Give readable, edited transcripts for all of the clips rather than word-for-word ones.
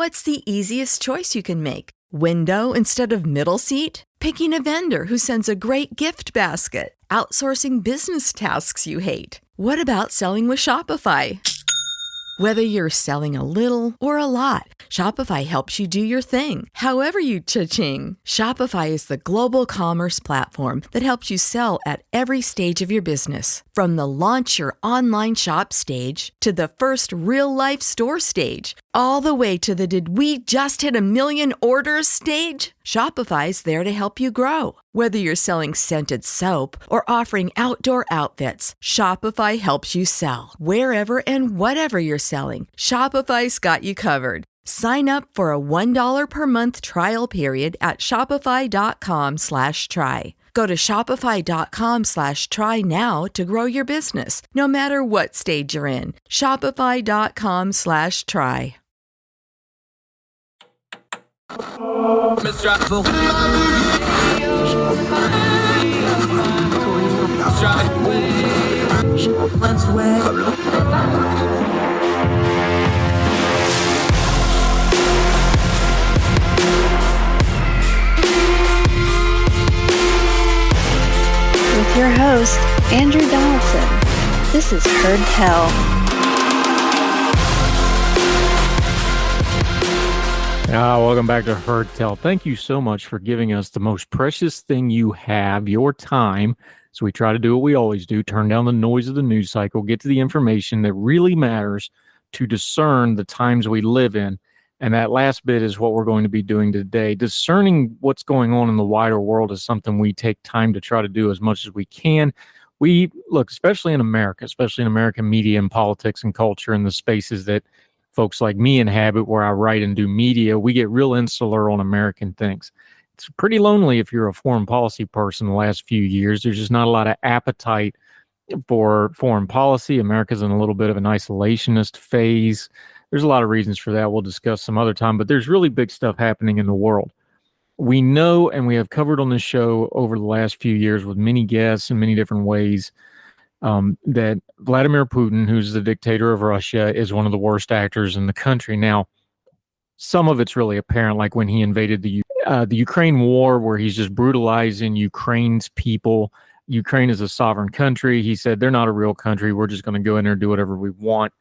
What's the easiest choice you can make? Window instead of middle seat? Picking a vendor who sends a great gift basket? Outsourcing business tasks you hate? What about selling with Shopify? Whether you're selling a little or a lot, Shopify helps you do your thing, however you cha-ching. Shopify is the global commerce platform that helps you sell at every stage of your business. From the launch your online shop stage to the first real-life store stage, all the way to the did we just hit a million orders stage. Shopify's there to help you grow. Whether you're selling scented soap or offering outdoor outfits, Shopify helps you sell. Wherever and whatever you're selling, Shopify's got you covered. Sign up for a $1 per month trial period at shopify.com/try. Go to shopify.com/try now to grow your business, no matter what stage you're in. Shopify.com/try. With your host, Andrew Donaldson. This is Heard Tell. Welcome back to Heard Tell. Thank you so much for giving us the most precious thing you have, your time. So we try to do what we always do, turn down the noise of the news cycle, get to the information that really matters to discern the times we live in. And that last bit is what we're going to be doing today. Discerning what's going on in the wider world is something we take time to try to do as much as we can. We look, especially in America, especially in American media and politics and culture and the spaces that folks like me inhabit, where I write and do media, we get real insular on American things. It's pretty lonely if you're a foreign policy person the last few years. There's just not a lot of appetite for foreign policy. America's in a little bit of an isolationist phase. There's a lot of reasons for that. We'll discuss some other time, but there's really big stuff happening in the world. We know, and we have covered on this show over the last few years with many guests in many different ways, that Vladimir Putin, who's the dictator of Russia, is one of the worst actors in the country. Now, some of it's really apparent, like when he invaded the Ukraine war, where he's just brutalizing Ukraine's people. Ukraine is a sovereign country. He said, they're not a real country. We're just going to go in there and do whatever we want.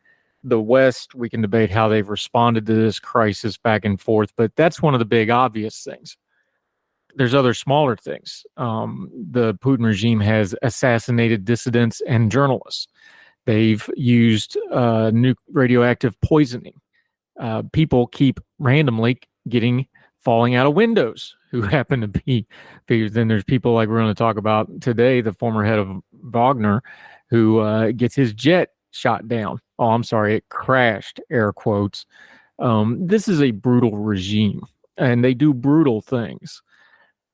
The West, we can debate how they've responded to this crisis back and forth, but that's one of the big obvious things. There's other smaller things. The Putin regime has assassinated dissidents and journalists. They've used radioactive poisoning. People keep randomly falling out of windows who happen to be figures. Then there's people like we're going to talk about today, the former head of Wagner, who gets his jet shot down. Oh, I'm sorry, it crashed, air quotes. This is a brutal regime, and they do brutal things.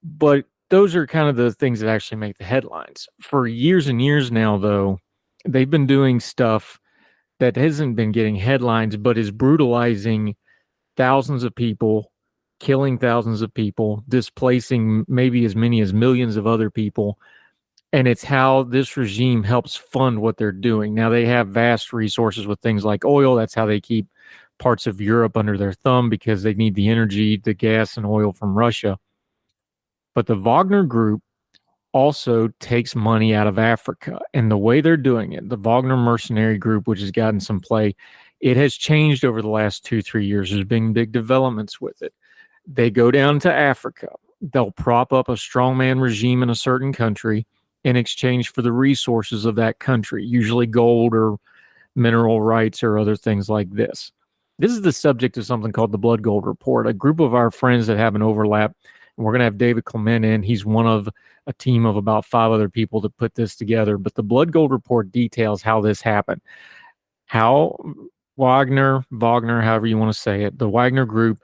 But those are kind of the things that actually make the headlines. For years and years now, though, they've been doing stuff that hasn't been getting headlines, but is brutalizing thousands of people, killing thousands of people, displacing maybe as many as millions of other people. And it's how this regime helps fund what they're doing. Now, they have vast resources with things like oil. That's how they keep parts of Europe under their thumb, because they need the energy, the gas and oil from Russia. But the Wagner Group also takes money out of Africa. And the way they're doing it, the Wagner Mercenary Group, which has gotten some play, it has changed over the last 2-3 years. There's been big developments with it. They go down to Africa. They'll prop up a strongman regime in a certain country in exchange for the resources of that country, usually gold or mineral rights or other things like this. This is the subject of something called the Blood Gold Report, a group of our friends that have an overlap. And we're going to have David Clement in. He's one of a team of about 5 other people that put this together. But the Blood Gold Report details how this happened. How Wagner, however you want to say it, the Wagner Group,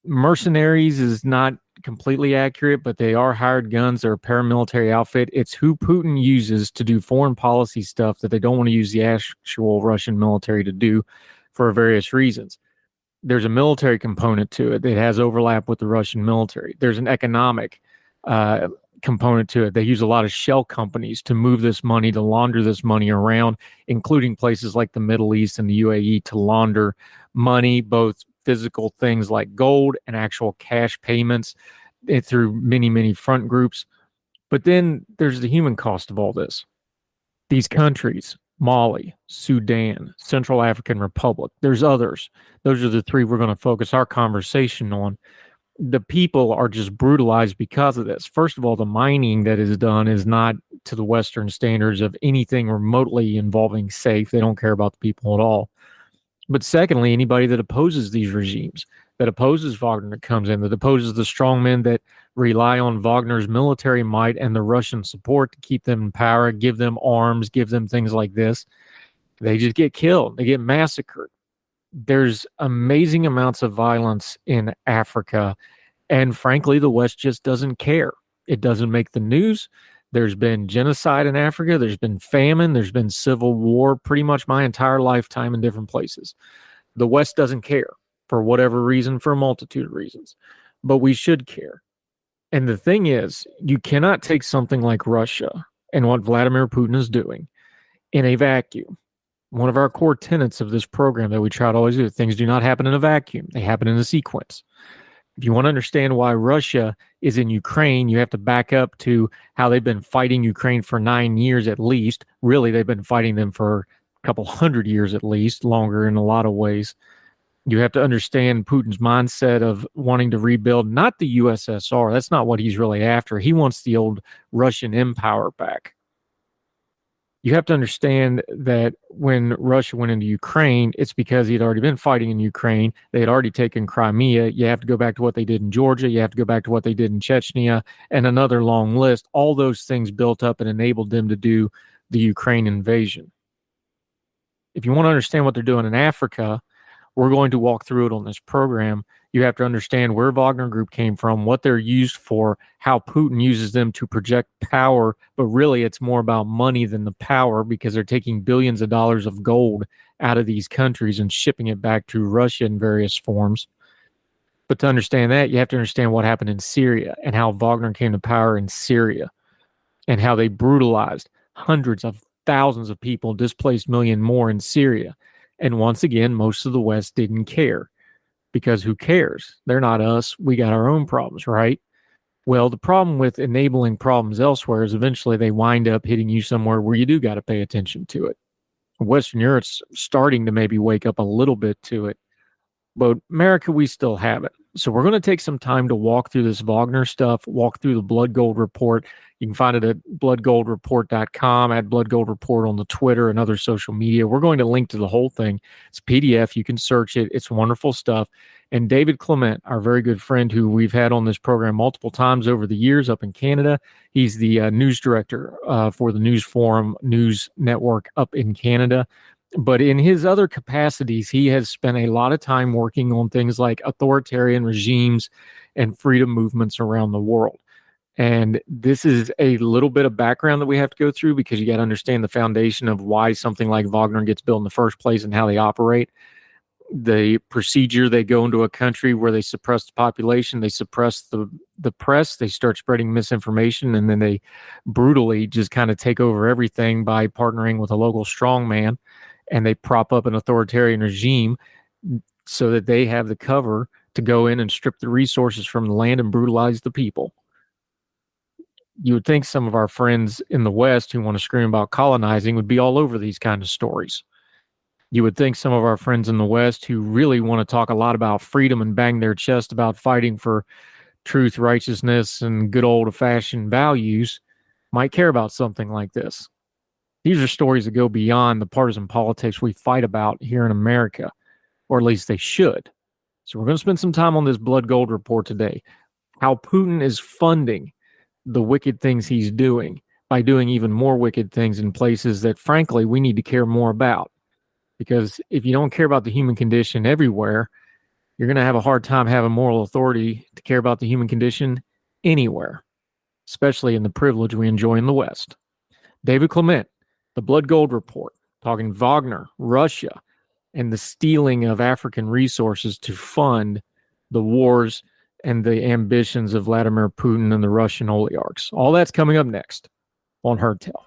mercenaries is not completely accurate, but they are hired guns. They're a paramilitary outfit. It's who Putin uses to do foreign policy stuff that they don't want to use the actual Russian military to do for various reasons. There's a military component to it that has overlap with the Russian military. There's an economic component to it. They use a lot of shell companies to move this money, to launder this money around, including places like the Middle East and the UAE, to launder money, both physical things like gold and actual cash payments through many, many front groups. But then there's the human cost of all this. These countries, Mali, Sudan, Central African Republic, there's others. Those are the three we're going to focus our conversation on. The people are just brutalized because of this. First of all, the mining that is done is not to the Western standards of anything remotely involving safe. They don't care about the people at all. But secondly, anybody that opposes these regimes, that opposes Wagner that comes in, that opposes the strongmen that rely on Wagner's military might and the Russian support to keep them in power, give them arms, give them things like this, they just get killed. They get massacred. There's amazing amounts of violence in Africa, and frankly, the West just doesn't care. It doesn't make the news. There's been genocide in Africa. There's been famine. There's been civil war pretty much my entire lifetime in different places. The West doesn't care for whatever reason, for a multitude of reasons, but we should care. And the thing is, you cannot take something like Russia and what Vladimir Putin is doing in a vacuum. One of our core tenets of this program that we try to always do, things do not happen in a vacuum. They happen in a sequence. If you want to understand why Russia is in Ukraine, you have to back up to how they've been fighting Ukraine for 9 years at least. Really, they've been fighting them for a couple hundred years at least, longer in a lot of ways. You have to understand Putin's mindset of wanting to rebuild, not the USSR. That's not what he's really after. He wants the old Russian empire back. You have to understand that when Russia went into Ukraine, it's because he had already been fighting in Ukraine. They had already taken Crimea. You have to go back to what they did in Georgia. You have to go back to what they did in Chechnya, and another long list. All those things built up and enabled them to do the Ukraine invasion. If you want to understand what they're doing in Africa, we're going to walk through it on this program. You have to understand where Wagner Group came from, what they're used for, how Putin uses them to project power, but really it's more about money than the power because they're taking billions of dollars of gold out of these countries and shipping it back to Russia in various forms. But to understand that, you have to understand what happened in Syria and how Wagner came to power in Syria and how they brutalized hundreds of thousands of people, displaced million more in Syria. And once again, most of the West didn't care. Because who cares? They're not us. We got our own problems, right? Well, the problem with enabling problems elsewhere is eventually they wind up hitting you somewhere where you do got to pay attention to it. Western Europe's starting to maybe wake up a little bit to it. But America, we still haven't. So we're going to take some time to walk through this Wagner stuff, walk through the Blood Gold Report. You can find it at bloodgoldreport.com, at Blood Gold Report on the Twitter and other social media. We're going to link to the whole thing. It's a PDF. You can search it. It's wonderful stuff. And David Clement, our very good friend who we've had on this program multiple times over the years up in Canada. He's the news director for the News Forum News Network up in Canada. But in his other capacities, he has spent a lot of time working on things like authoritarian regimes and freedom movements around the world. And this is a little bit of background that we have to go through because you got to understand the foundation of why something like Wagner gets built in the first place and how they operate. The procedure, they go into a country where they suppress the population, they suppress the press, they start spreading misinformation, and then they brutally just kind of take over everything by partnering with a local strongman. And they prop up an authoritarian regime so that they have the cover to go in and strip the resources from the land and brutalize the people. You would think some of our friends in the West who want to scream about colonizing would be all over these kind of stories. You would think some of our friends in the West who really want to talk a lot about freedom and bang their chest about fighting for truth, righteousness, and good old-fashioned values might care about something like this. These are stories that go beyond the partisan politics we fight about here in America, or at least they should. So we're going to spend some time on this Blood Gold Report today, how Putin is funding the wicked things he's doing by doing even more wicked things in places that, frankly, we need to care more about. Because if you don't care about the human condition everywhere, you're going to have a hard time having moral authority to care about the human condition anywhere, especially in the privilege we enjoy in the West. David Clement, the Blood Gold Report, talking Wagner, Russia, and the stealing of African resources to fund the wars and the ambitions of Vladimir Putin and the Russian oligarchs. All that's coming up next on Heard Tell.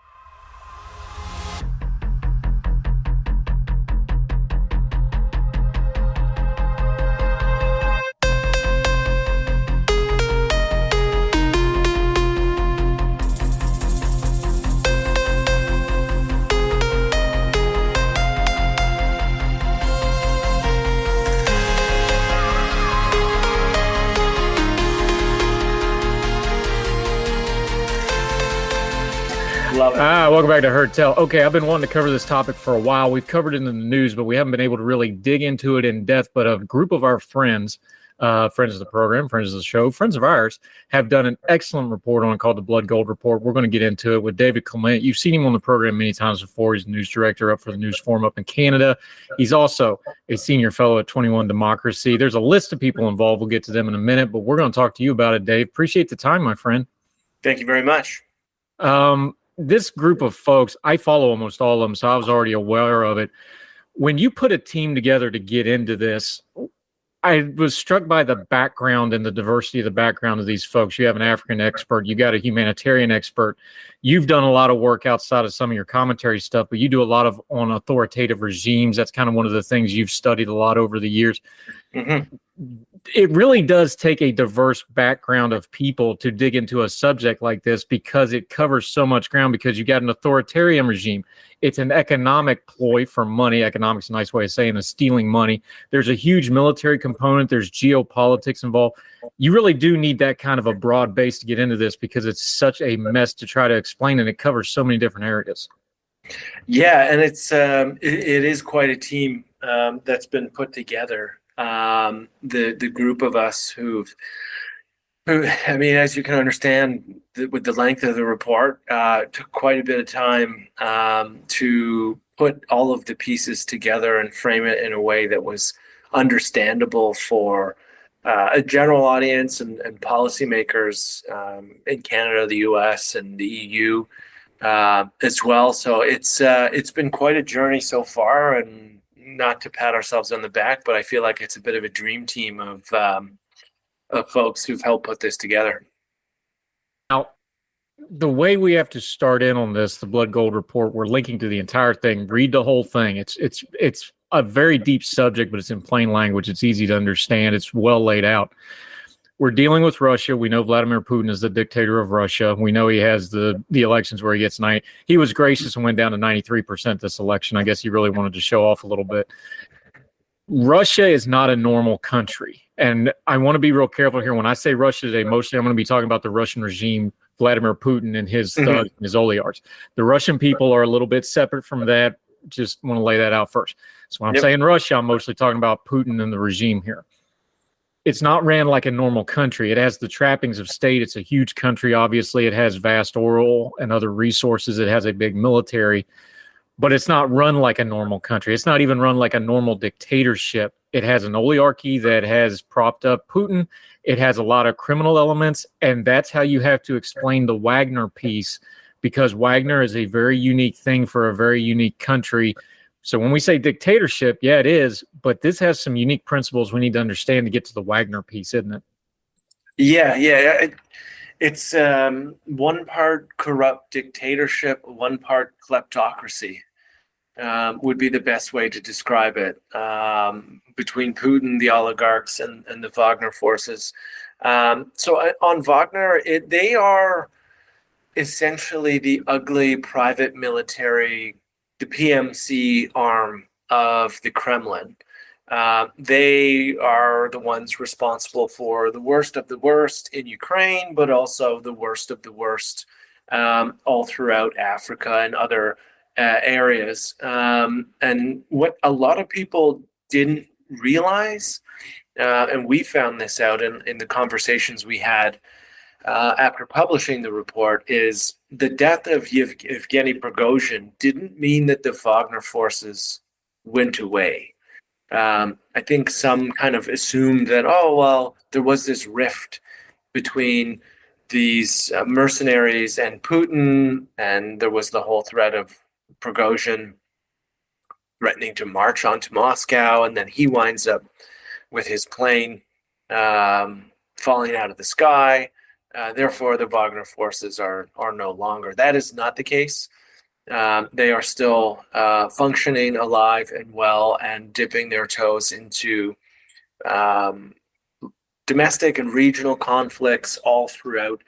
Love it. Welcome back to Heard Tell. Okay, I've been wanting to cover this topic for a while. We've covered it in the news, but we haven't been able to really dig into it in depth. But a group of our friends of the program, friends of the show, friends of ours, have done an excellent report on it called the Blood Gold Report. We're going to get into it with David Clement. You've seen him on the program many times before. He's news director up for the News Forum up in Canada. He's also a senior fellow at 21 Democracy. There's a list of people involved. We'll get to them in a minute, but we're going to talk to you about it, Dave. Appreciate the time, my friend. Thank you very much. This group of folks, I follow almost all of them, so I was already aware of it. When you put a team together to get into this, I was struck by the background and the diversity of the background of these folks. You have an African expert, you got a humanitarian expert. You've done a lot of work outside of some of your commentary stuff, but you do a lot of on authoritative regimes. That's kind of one of the things you've studied a lot over the years. Mm-hmm. It really does take a diverse background of people to dig into a subject like this because it covers so much ground, because you got an authoritarian regime. It's an economic ploy for money. Economics is a nice way of saying is stealing money. There's a huge military component. There's geopolitics involved. You really do need that kind of a broad base to get into this because it's such a mess to try to explain, and it covers so many different areas. Yeah, and it is quite a team that's been put together. The group of us who, I mean, as you can understand, with the length of the report, took quite a bit of time to put all of the pieces together and frame it in a way that was understandable for a general audience and policymakers in Canada, the US, and the EU as well. So it's been quite a journey so far, and not to pat ourselves on the back, but I feel like it's a bit of a dream team of folks who've helped put this together. Now, the way we have to start in on this, the Blood Gold Report, we're linking to the entire thing. Read the whole thing. It's a very deep subject, but it's in plain language. It's easy to understand. It's well laid out. We're dealing with Russia. We know Vladimir Putin is the dictator of Russia. We know he has the elections where he gets 90. He was gracious and went down to 93% this election. I guess he really wanted to show off a little bit. Russia is not a normal country. And I want to be real careful here. When I say Russia today, mostly I'm going to be talking about the Russian regime, Vladimir Putin and his thugs and his oligarchs. The Russian people are a little bit separate from that. Just want to lay that out first. So when I'm saying Russia, I'm mostly talking about Putin and the regime here. It's not ran like a normal country. It has the trappings of state. It's a huge country, obviously. It has vast oil and other resources. It has a big military, but it's not run like a normal country. It's not even run like a normal dictatorship. It has an oligarchy that has propped up Putin. It has a lot of criminal elements, and that's how you have to explain the Wagner piece, because Wagner is a very unique thing for a very unique country. So when we say dictatorship, yeah, it is, but this has some unique principles we need to understand to get to the Wagner piece, isn't it? Yeah. It's one part corrupt dictatorship, one part kleptocracy would be the best way to describe it, between Putin, the oligarchs, and the Wagner forces. So on Wagner, they are essentially the ugly private military, the PMC arm of the Kremlin. They are the ones responsible for the worst of the worst in Ukraine, but also the worst of the worst all throughout Africa and other areas. And what a lot of people didn't realize, and we found this out in the conversations we had after publishing the report, is the death of Yevgeny Prigozhin didn't mean that the Wagner forces went away. I think some kind of assumed that, there was this rift between these mercenaries and Putin, and there was the whole threat of Prigozhin threatening to march onto Moscow, and then he winds up with his plane falling out of the sky. Therefore, the Wagner forces are no longer. That is not the case. They are still functioning, alive and well, and dipping their toes into domestic and regional conflicts all throughout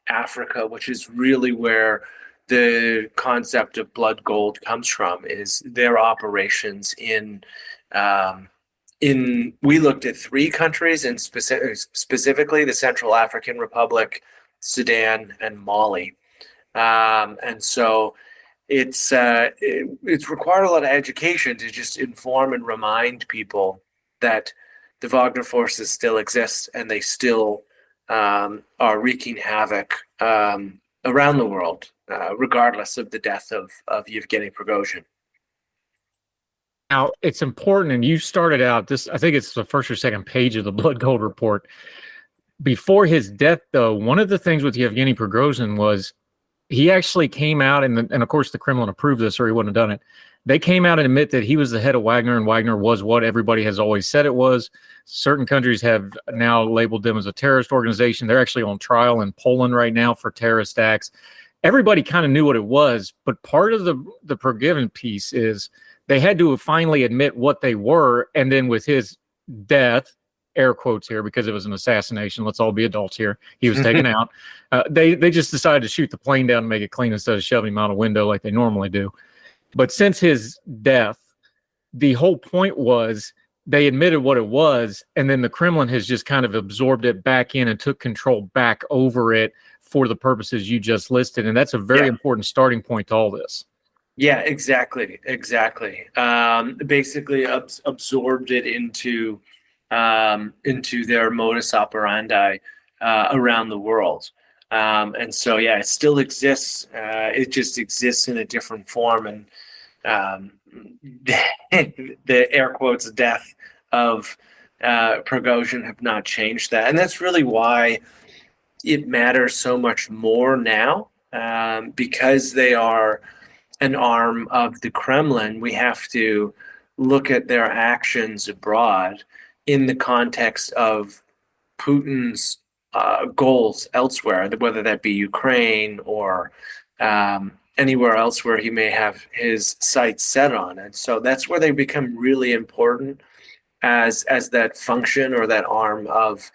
Africa, which is really where the concept of blood gold comes from, is their operations in we looked at 3 countries, and specifically the Central African Republic, Sudan, and Mali. And so it's required a lot of education to just inform and remind people that the Wagner forces still exist and they still are wreaking havoc around the world, regardless of the death of Yevgeny Prigozhin. Now, it's important, and you started out this, I think it's the first or second page of the Blood Gold report. Before his death, though, one of the things with Yevgeny Prigozhin was he actually came out, and of course the Kremlin approved this or he wouldn't have done it. They came out and admit that he was the head of Wagner, and Wagner was what everybody has always said it was. Certain countries have now labeled them as a terrorist organization. They're actually on trial in Poland right now for terrorist acts. Everybody kind of knew what it was, but part of the Prigozhin piece is they had to finally admit what they were, and then with his death, air quotes here because it was an assassination. Let's all be adults here. He was taken out. They just decided to shoot the plane down and make it clean instead of shoving him out a window like they normally do. But since his death, the whole point was they admitted what it was, and then the Kremlin has just kind of absorbed it back in and took control back over it for the purposes you just listed. And that's a very important starting point to all this. Yeah, exactly. Basically absorbed it into their modus operandi around the world. And so, yeah, it still exists. It just exists in a different form. And the air quotes death of Prigozhin have not changed that. And that's really why it matters so much more now, because they are an arm of the Kremlin. We have to look at their actions abroad in the context of Putin's goals elsewhere, whether that be Ukraine or anywhere else where he may have his sights set on. And so that's where they become really important as that function or that arm of,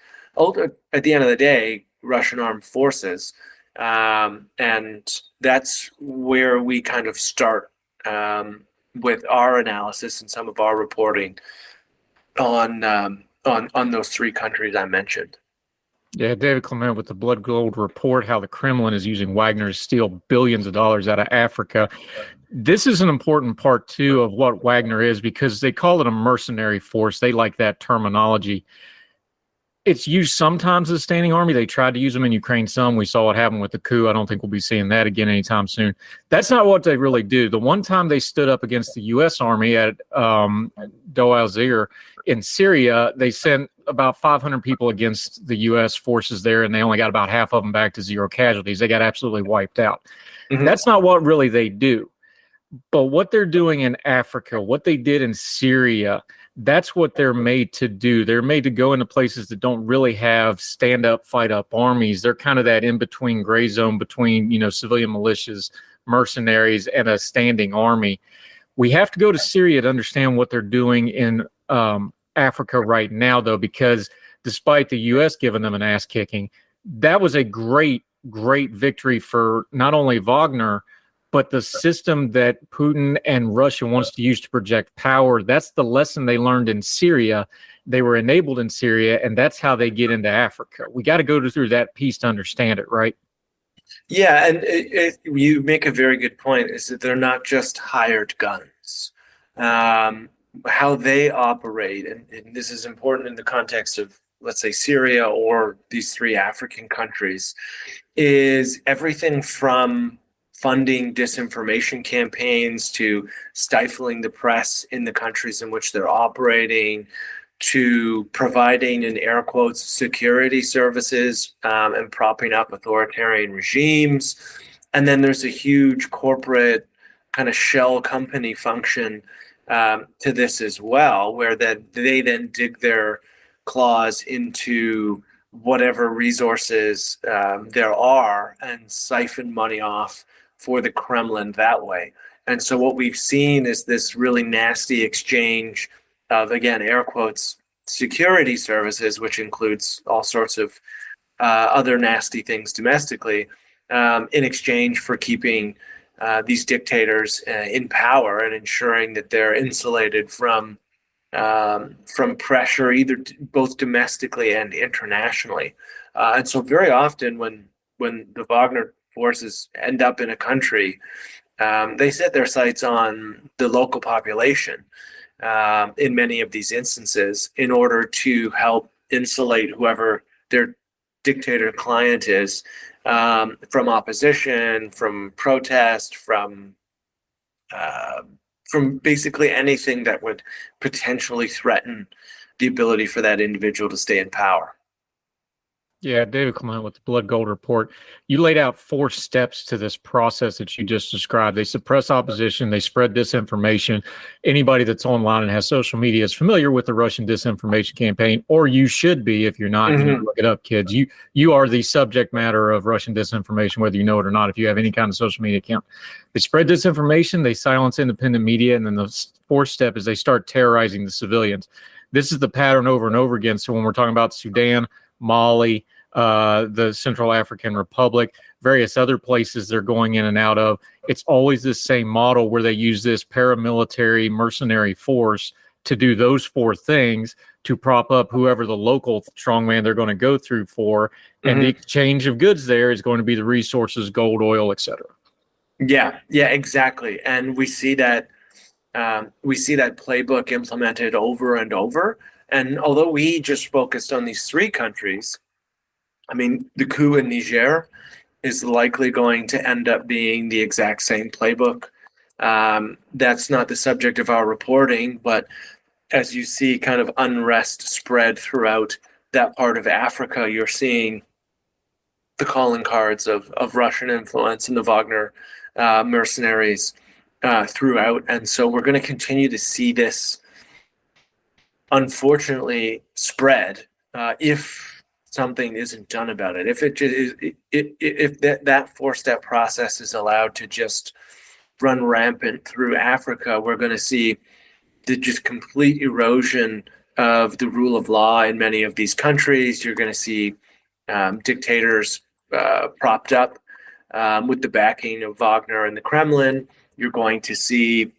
at the end of the day, Russian armed forces. And that's where we kind of start with our analysis and some of our reporting on those three countries I mentioned. Yeah, David Clement with the Blood Gold report, how the Kremlin is using Wagner to steal billions of dollars out of Africa. This is an important part, too, of what Wagner is, because they call it a mercenary force. They like that terminology. It's used sometimes as a standing army. They tried to use them in Ukraine some. We saw what happened with the coup. I don't think we'll be seeing that again anytime soon. That's not what they really do. The one time they stood up against the U.S. Army at Deir al-Zir in Syria, they sent about 500 people against the U.S. forces there, and they only got about half of them back to zero casualties. They got absolutely wiped out. Mm-hmm. That's not what really they do. But what they're doing in Africa, what they did in Syria, that's what they're made to do. They're made to go into places that don't really have stand-up, fight-up armies. They're kind of that in-between gray zone between, civilian militias, mercenaries, and a standing army. We have to go to Syria to understand what they're doing in Africa right now, though, because despite the U.S. giving them an ass-kicking, that was a great, great victory for not only Wagner, but the system that Putin and Russia wants to use to project power. That's the lesson they learned in Syria. They were enabled in Syria, and that's how they get into Africa. We got to go through that piece to understand it, right? Yeah, and you make a very good point, is that they're not just hired guns. How they operate, and this is important in the context of, let's say, Syria or these three African countries, is everything from funding disinformation campaigns to stifling the press in the countries in which they're operating, to providing, in air quotes, security services and propping up authoritarian regimes. And then there's a huge corporate kind of shell company function to this as well, where they then dig their claws into whatever resources there are and siphon money off for the Kremlin that way. And so what we've seen is this really nasty exchange of, again, air quotes, security services, which includes all sorts of other nasty things domestically, in exchange for keeping these dictators in power and ensuring that they're insulated from pressure, both domestically and internationally. And so very often when the Wagner forces end up in a country, they set their sights on the local population in many of these instances in order to help insulate whoever their dictator client is from opposition, from protest, from basically anything that would potentially threaten the ability for that individual to stay in power. Yeah, David Clement with the Blood Gold Report. You laid out 4 steps to this process that you just described. They suppress opposition, they spread disinformation. Anybody that's online and has social media is familiar with the Russian disinformation campaign, or you should be. If you're not, you need to look it up, kids. You are the subject matter of Russian disinformation, whether you know it or not, if you have any kind of social media account. They spread disinformation, they silence independent media, and then the 4th step is they start terrorizing the civilians. This is the pattern over and over again. So when we're talking about Sudan, Mali, the Central African Republic, various other places they're going in and out of, it's always the same model where they use this paramilitary mercenary force to do those 4 things to prop up whoever the local strongman they're going to go through for. And the exchange of goods there is going to be the resources, gold, oil, etc. Yeah, exactly. And we see that playbook implemented over and over. And although we just focused on these 3 countries, I mean, the coup in Niger is likely going to end up being the exact same playbook. That's not the subject of our reporting, but as you see kind of unrest spread throughout that part of Africa, you're seeing the calling cards of Russian influence and the Wagner mercenaries throughout. And so we're going to continue to see this, unfortunately, spread if something isn't done about it. If that 4-step process is allowed to just run rampant through Africa, we're going to see the just complete erosion of the rule of law in many of these countries. You're going to see dictators propped up with the backing of Wagner and the Kremlin. You're going to see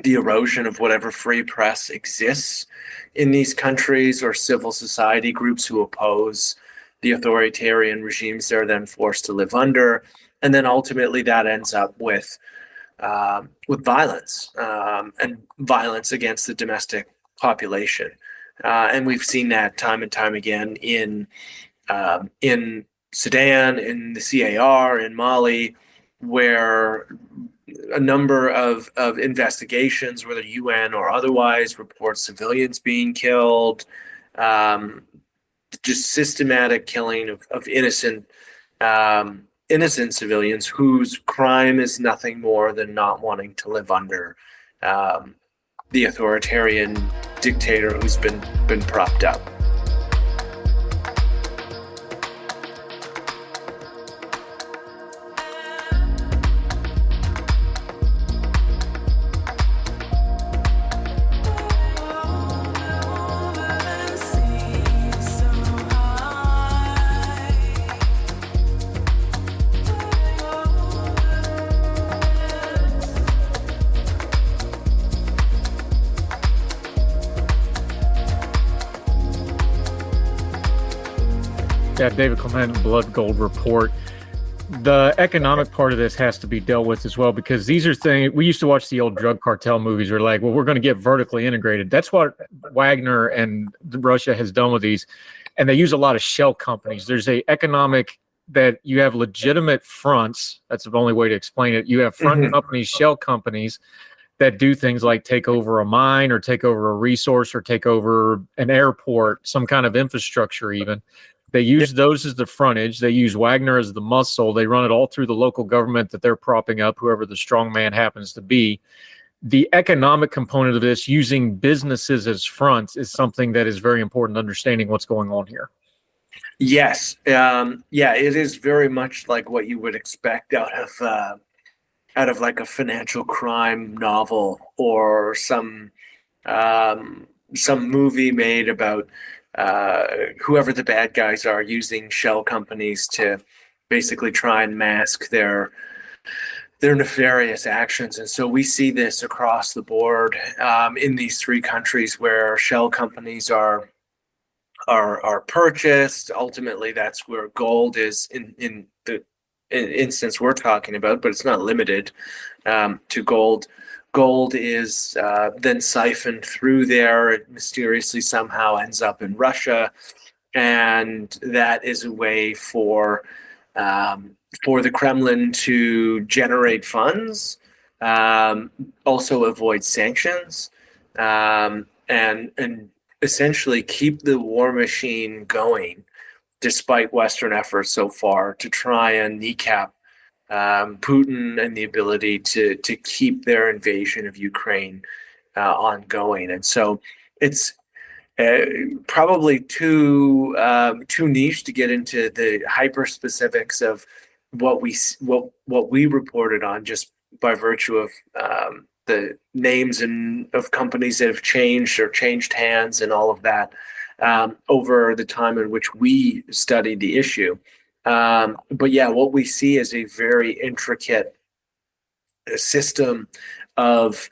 the erosion of whatever free press exists in these countries, or civil society groups who oppose the authoritarian regimes they're then forced to live under. And then ultimately that ends up with violence and violence against the domestic population. And we've seen that time and time again in Sudan, in the CAR, in Mali, where a number of investigations, whether UN or otherwise, report civilians being killed, just systematic killing of innocent civilians whose crime is nothing more than not wanting to live under the authoritarian dictator who's been propped up. Yeah, David Clement, Blood Gold Report. The economic part of this has to be dealt with as well, because these are things we used to watch. The old drug cartel movies are like, well, we're going to get vertically integrated. That's what Wagner and Russia has done with these. And they use a lot of shell companies. There's a economic that you have legitimate fronts. That's the only way to explain it. You have front companies, shell companies that do things like take over a mine or take over a resource or take over an airport, some kind of infrastructure even. They use those as the frontage. They use Wagner as the muscle. They run it all through the local government that they're propping up, whoever the strong man happens to be. The economic component of this, using businesses as fronts, is something that is very important, understanding what's going on here. Yes. It is very much like what you would expect out of like a financial crime novel or some movie made about whoever the bad guys are using shell companies to basically try and mask their nefarious actions. And so we see this across the board in these 3 countries where shell companies are purchased. Ultimately, that's where gold is in the instance we're talking about, but it's not limited to gold. Gold is then siphoned through there. It mysteriously somehow ends up in Russia, and that is a way for the Kremlin to generate funds, also avoid sanctions, and essentially keep the war machine going, despite Western efforts so far to try and kneecap Putin and the ability to keep their invasion of Ukraine ongoing. And so it's probably too niche to get into the hyper specifics of what we reported on, just by virtue of the names and of companies that have changed or changed hands and all of that over the time in which we studied the issue. But yeah, what we see is a very intricate system of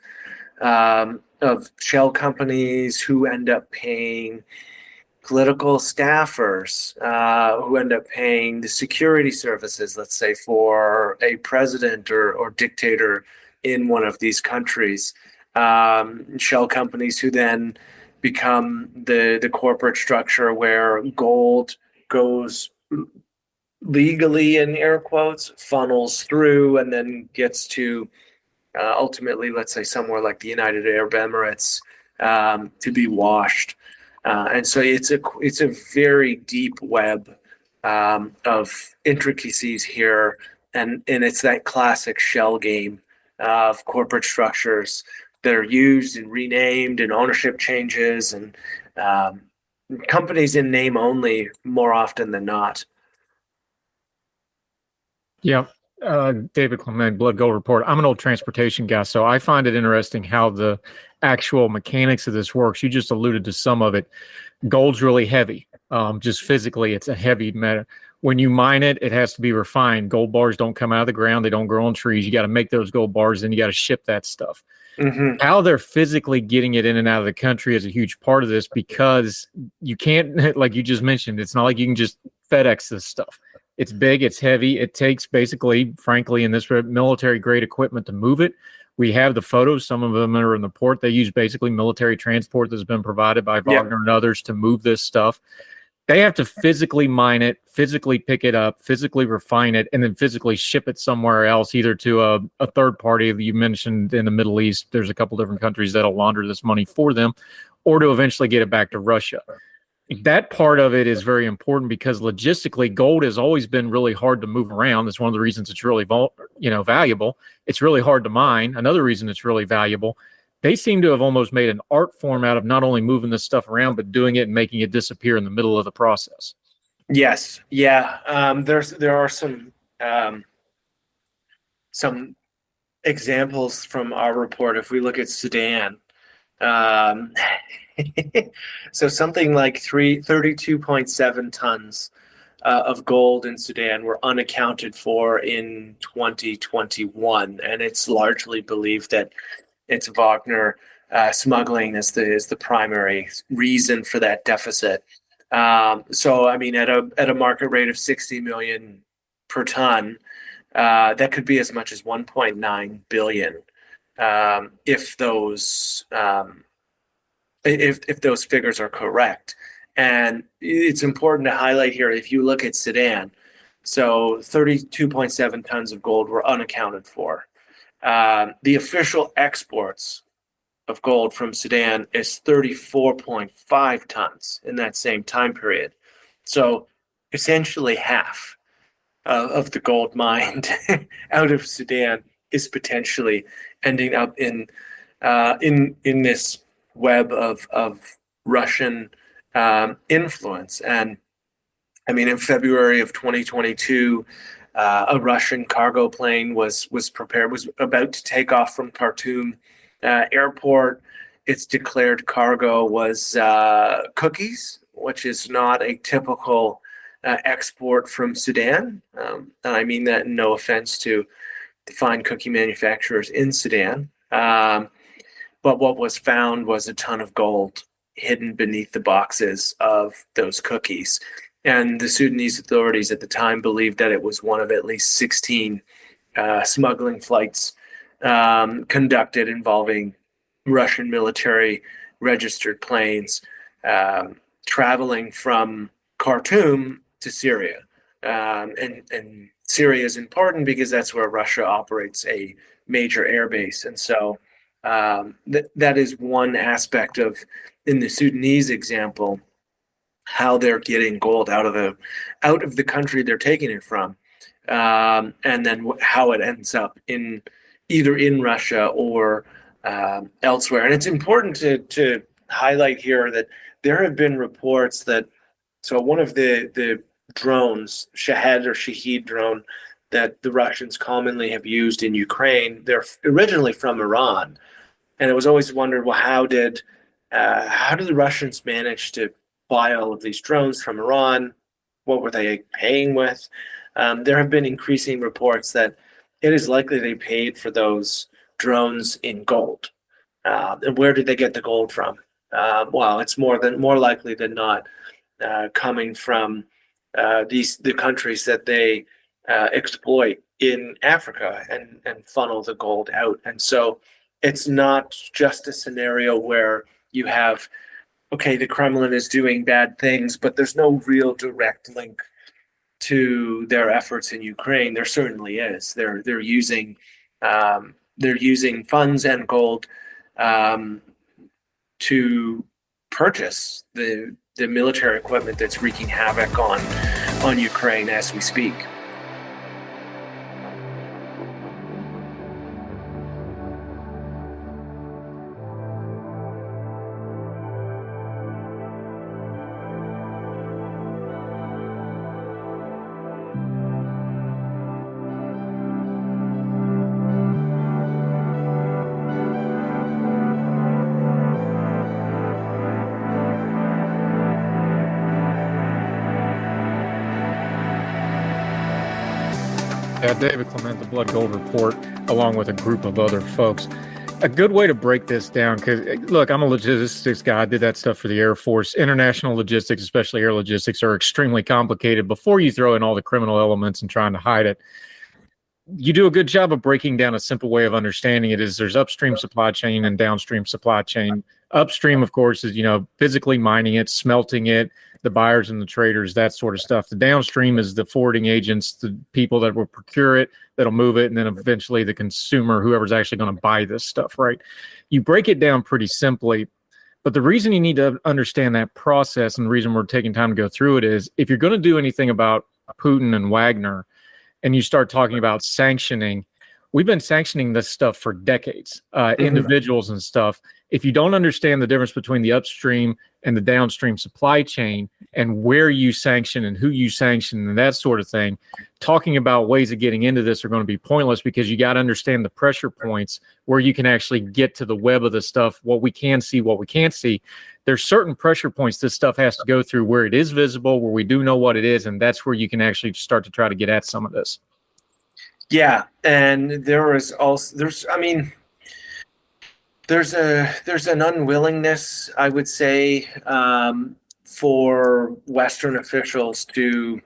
shell companies who end up paying political staffers, who end up paying the security services, let's say, for a president or dictator in one of these countries. Shell companies who then become the corporate structure where gold goes legally, in air quotes, funnels through and then gets to ultimately, let's say, somewhere like the United Arab Emirates to be washed. And so it's a very deep web of intricacies here, and it's that classic shell game of corporate structures that are used and renamed, and ownership changes, and companies in name only more often than not. Yeah. David Clement, Blood Gold Report. I'm an old transportation guy, so I find it interesting how the actual mechanics of this works. You just alluded to some of it. Gold's really heavy. Just physically, it's a heavy metal. When you mine it, it has to be refined. Gold bars don't come out of the ground. They don't grow on trees. You got to make those gold bars, and you got to ship that stuff. Mm-hmm. How they're physically getting it in and out of the country is a huge part of this, because you can't, like you just mentioned, it's not like you can just FedEx this stuff. It's big, it's heavy. It takes basically, frankly, in this military grade equipment to move it. We have the photos. Some of them are in the port. They use basically military transport that's been provided by Wagner and others to move this stuff. They have to physically mine it, physically pick it up, physically refine it, and then physically ship it somewhere else, either to a third party. You mentioned in the Middle East, there's a couple different countries that'll launder this money for them, or to eventually get it back to Russia. That part of it is very important, because logistically, gold has always been really hard to move around. That's one of the reasons it's really valuable. It's really hard to mine. Another reason it's really valuable. They seem to have almost made an art form out of not only moving this stuff around, but doing it and making it disappear in the middle of the process. Yes. Yeah. There are some examples from our report. If we look at Sudan, so something like 32.7 tons of gold in Sudan were unaccounted for in 2021, and it's largely believed that it's Wagner smuggling is the primary reason for that deficit. So I mean, at a market rate of 60 million per ton, that could be as much as 1.9 billion if those figures are correct. And it's important to highlight here, if you look at Sudan, so 32.7 tons of gold were unaccounted for. The official exports of gold from Sudan is 34.5 tons in that same time period. So essentially half of the gold mined out of Sudan is potentially ending up in this web of Russian influence. And I mean, in February of 2022, a Russian cargo plane was about to take off from Khartoum airport. Its declared cargo was cookies, which is not a typical export from Sudan. And I mean that in no offense to the fine cookie manufacturers in Sudan. But what was found was a ton of gold hidden beneath the boxes of those cookies. And the Sudanese authorities at the time believed that it was one of at least 16 smuggling flights conducted involving Russian military registered planes traveling from Khartoum to Syria. And Syria is important because that's where Russia operates a major airbase. And so that is one aspect of, in the Sudanese example, how they're getting gold out of the country they're taking it from, and then how it ends up either in Russia or elsewhere. And it's important to highlight here that there have been reports that one of the drones, Shahed drone, that the Russians commonly have used in Ukraine, they're originally from Iran, and it was always wondered, well, how did the Russians manage to buy all of these drones from Iran? What were they paying with? There have been increasing reports that it is likely they paid for those drones in gold. And where did they get the gold from? Well, it's more likely than not coming from the countries that they exploit in Africa and funnel the gold out. And so it's not just a scenario where you have, okay, the Kremlin is doing bad things, but there's no real direct link to their efforts in Ukraine. There certainly is. They're using funds and gold to purchase the military equipment that's wreaking havoc on Ukraine as we speak. David Clement, the Blood Gold Report, along with a group of other folks. A good way to break this down, because look, I'm a logistics guy. I did that stuff for the Air Force. International logistics, especially air logistics, are extremely complicated before you throw in all the criminal elements and trying to hide it. You do a good job of breaking down a simple way of understanding it. Is there's upstream supply chain and downstream supply chain. Upstream, of course, is, physically mining it, smelting it, the buyers and the traders, that sort of stuff. The downstream is the forwarding agents, the people that will procure it, that'll move it, and then eventually the consumer, whoever's actually going to buy this stuff, right? You break it down pretty simply, but the reason you need to understand that process, and the reason we're taking time to go through it, is if you're going to do anything about Putin and Wagner, and you start talking about sanctioning, we've been sanctioning this stuff for decades, individuals and stuff. If you don't understand the difference between the upstream and the downstream supply chain and where you sanction and who you sanction and that sort of thing, talking about ways of getting into this are going to be pointless, because you got to understand the pressure points where you can actually get to the web of the stuff, what we can see, what we can't see. There's certain pressure points this stuff has to go through where it is visible, where we do know what it is, and that's where you can actually start to try to get at some of this. Yeah, and there's an unwillingness, I would say, for Western officials to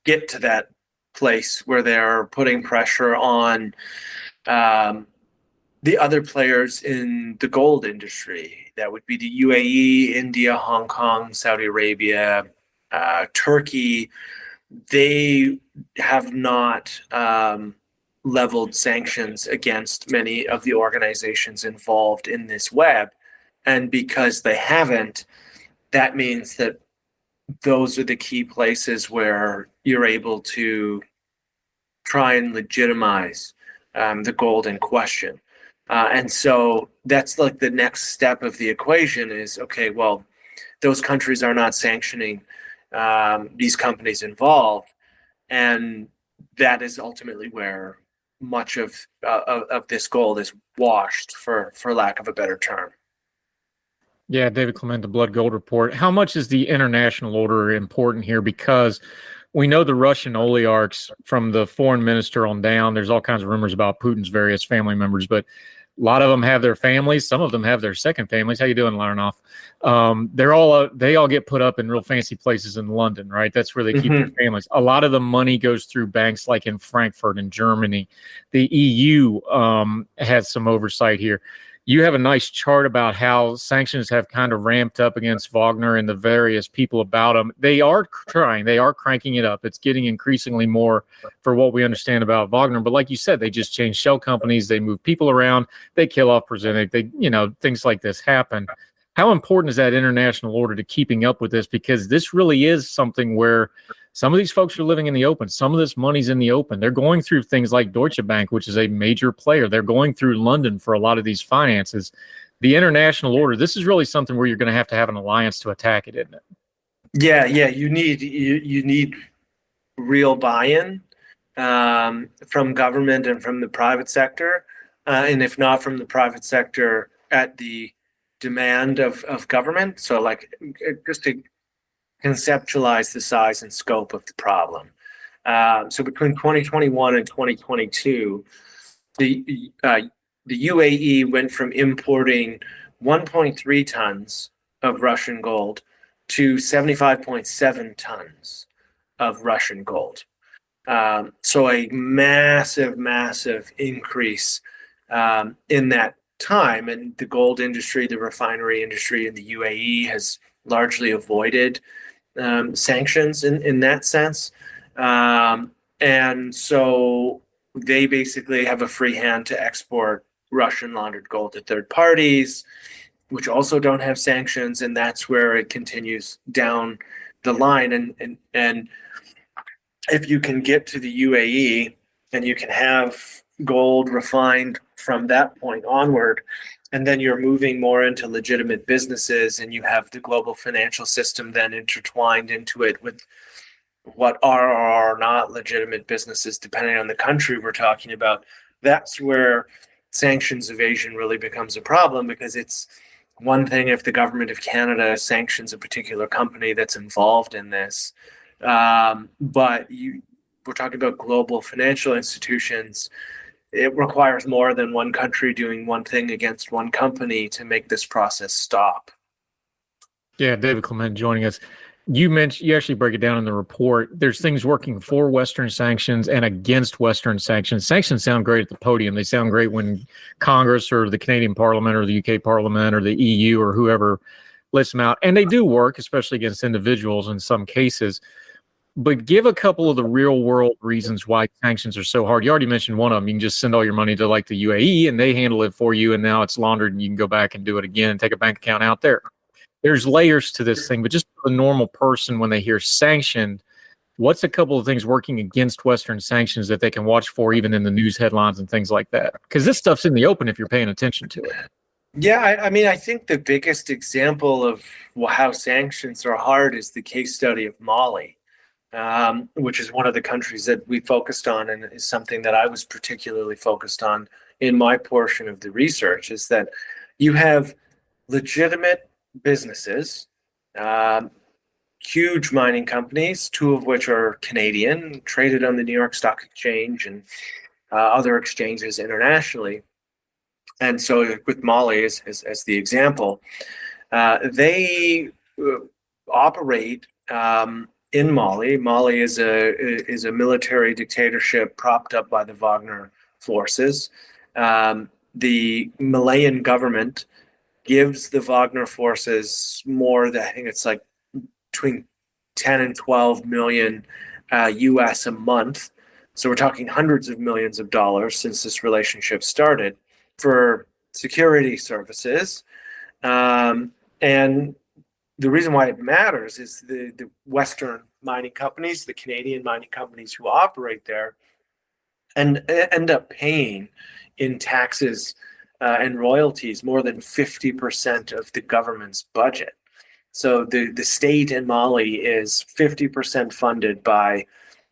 get to that place where they're putting pressure on the other players in the gold industry. That would be the UAE, India, Hong Kong, Saudi Arabia, Turkey. They have not leveled sanctions against many of the organizations involved in this web. And because they haven't, that means that those are the key places where you're able to try and legitimize the gold in question. And so that's like the next step of the equation is, okay, well, those countries are not sanctioning these companies involved. And that is ultimately where much of this gold is washed, for lack of a better term. Yeah, David Clement, the Blood Gold Report. How much is the international order important here? Because we know the Russian oligarchs, from the foreign minister on down, there's all kinds of rumors about Putin's various family members, but A lot of them have their families. Some of them have their second families. How you doing, Larnoff? They all get put up in real fancy places in London, right? That's where they keep their families. A lot of the money goes through banks like in Frankfurt in Germany. The EU has some oversight here. You have a nice chart about how sanctions have kind of ramped up against Wagner and the various people about them. They are cranking it up. It's getting increasingly more for what we understand about Wagner. But like you said, they just change shell companies. They move people around. They kill off Brzezinski. Things like this happen. How important is that international order to keeping up with this? Because this really is something where some of these folks are living in the open. Some of this money's in the open. They're going through things like Deutsche Bank, which is a major player. They're going through London for a lot of these finances. The international order, this is really something where you're going to have an alliance to attack it, isn't it? Yeah. You need real buy-in from government and from the private sector, and if not from the private sector, at the demand of government. So, like, just to conceptualize the size and scope of the problem. So between 2021 and 2022, the UAE went from importing 1.3 tons of Russian gold to 75.7 tons of Russian gold. So a massive increase in that time. And the gold industry, the refinery industry in the UAE has largely avoided sanctions in that sense. And so they basically have a free hand to export Russian laundered gold to third parties, which also don't have sanctions. And that's where it continues down the line. And if you can get to the UAE and you can have gold refined from that point onward, and then you're moving more into legitimate businesses, and you have the global financial system then intertwined into it with what are or are not legitimate businesses, depending on the country we're talking about. That's where sanctions evasion really becomes a problem, because it's one thing if the government of Canada sanctions a particular company that's involved in this, but we're talking about global financial institutions. It requires more than one country doing one thing against one company to make this process stop. Yeah, David Clement joining us. You actually break it down in the report. There's things working for Western sanctions and against Western sanctions. Sanctions sound great at the podium. They sound great when Congress or the Canadian Parliament or the UK Parliament or the EU or whoever lists them out. And they do work, especially against individuals in some cases. But give a couple of the real world reasons why sanctions are so hard. You already mentioned one of them. You can just send all your money to like the UAE and they handle it for you. And now it's laundered and you can go back and do it again and take a bank account out there. There's layers to this thing, but just for the normal person, when they hear sanctioned, what's a couple of things working against Western sanctions that they can watch for, even in the news headlines and things like that? Because this stuff's in the open if you're paying attention to it. Yeah, I mean, I think the biggest example of how sanctions are hard is the case study of Mali. Which is one of the countries that we focused on, and is something that I was particularly focused on in my portion of the research, is that you have legitimate businesses, huge mining companies, two of which are Canadian, traded on the New York Stock Exchange and other exchanges internationally. And so with Mali as the example, they operate in Mali. Mali is a military dictatorship propped up by the Wagner forces. The Malian government gives the Wagner forces more than, I think it's like between 10 and 12 million US a month. So we're talking hundreds of millions of dollars since this relationship started for security services. And the reason why it matters is the Western mining companies, the Canadian mining companies who operate there, and end up paying in taxes and royalties more than 50% of the government's budget. So the state in Mali is 50% funded by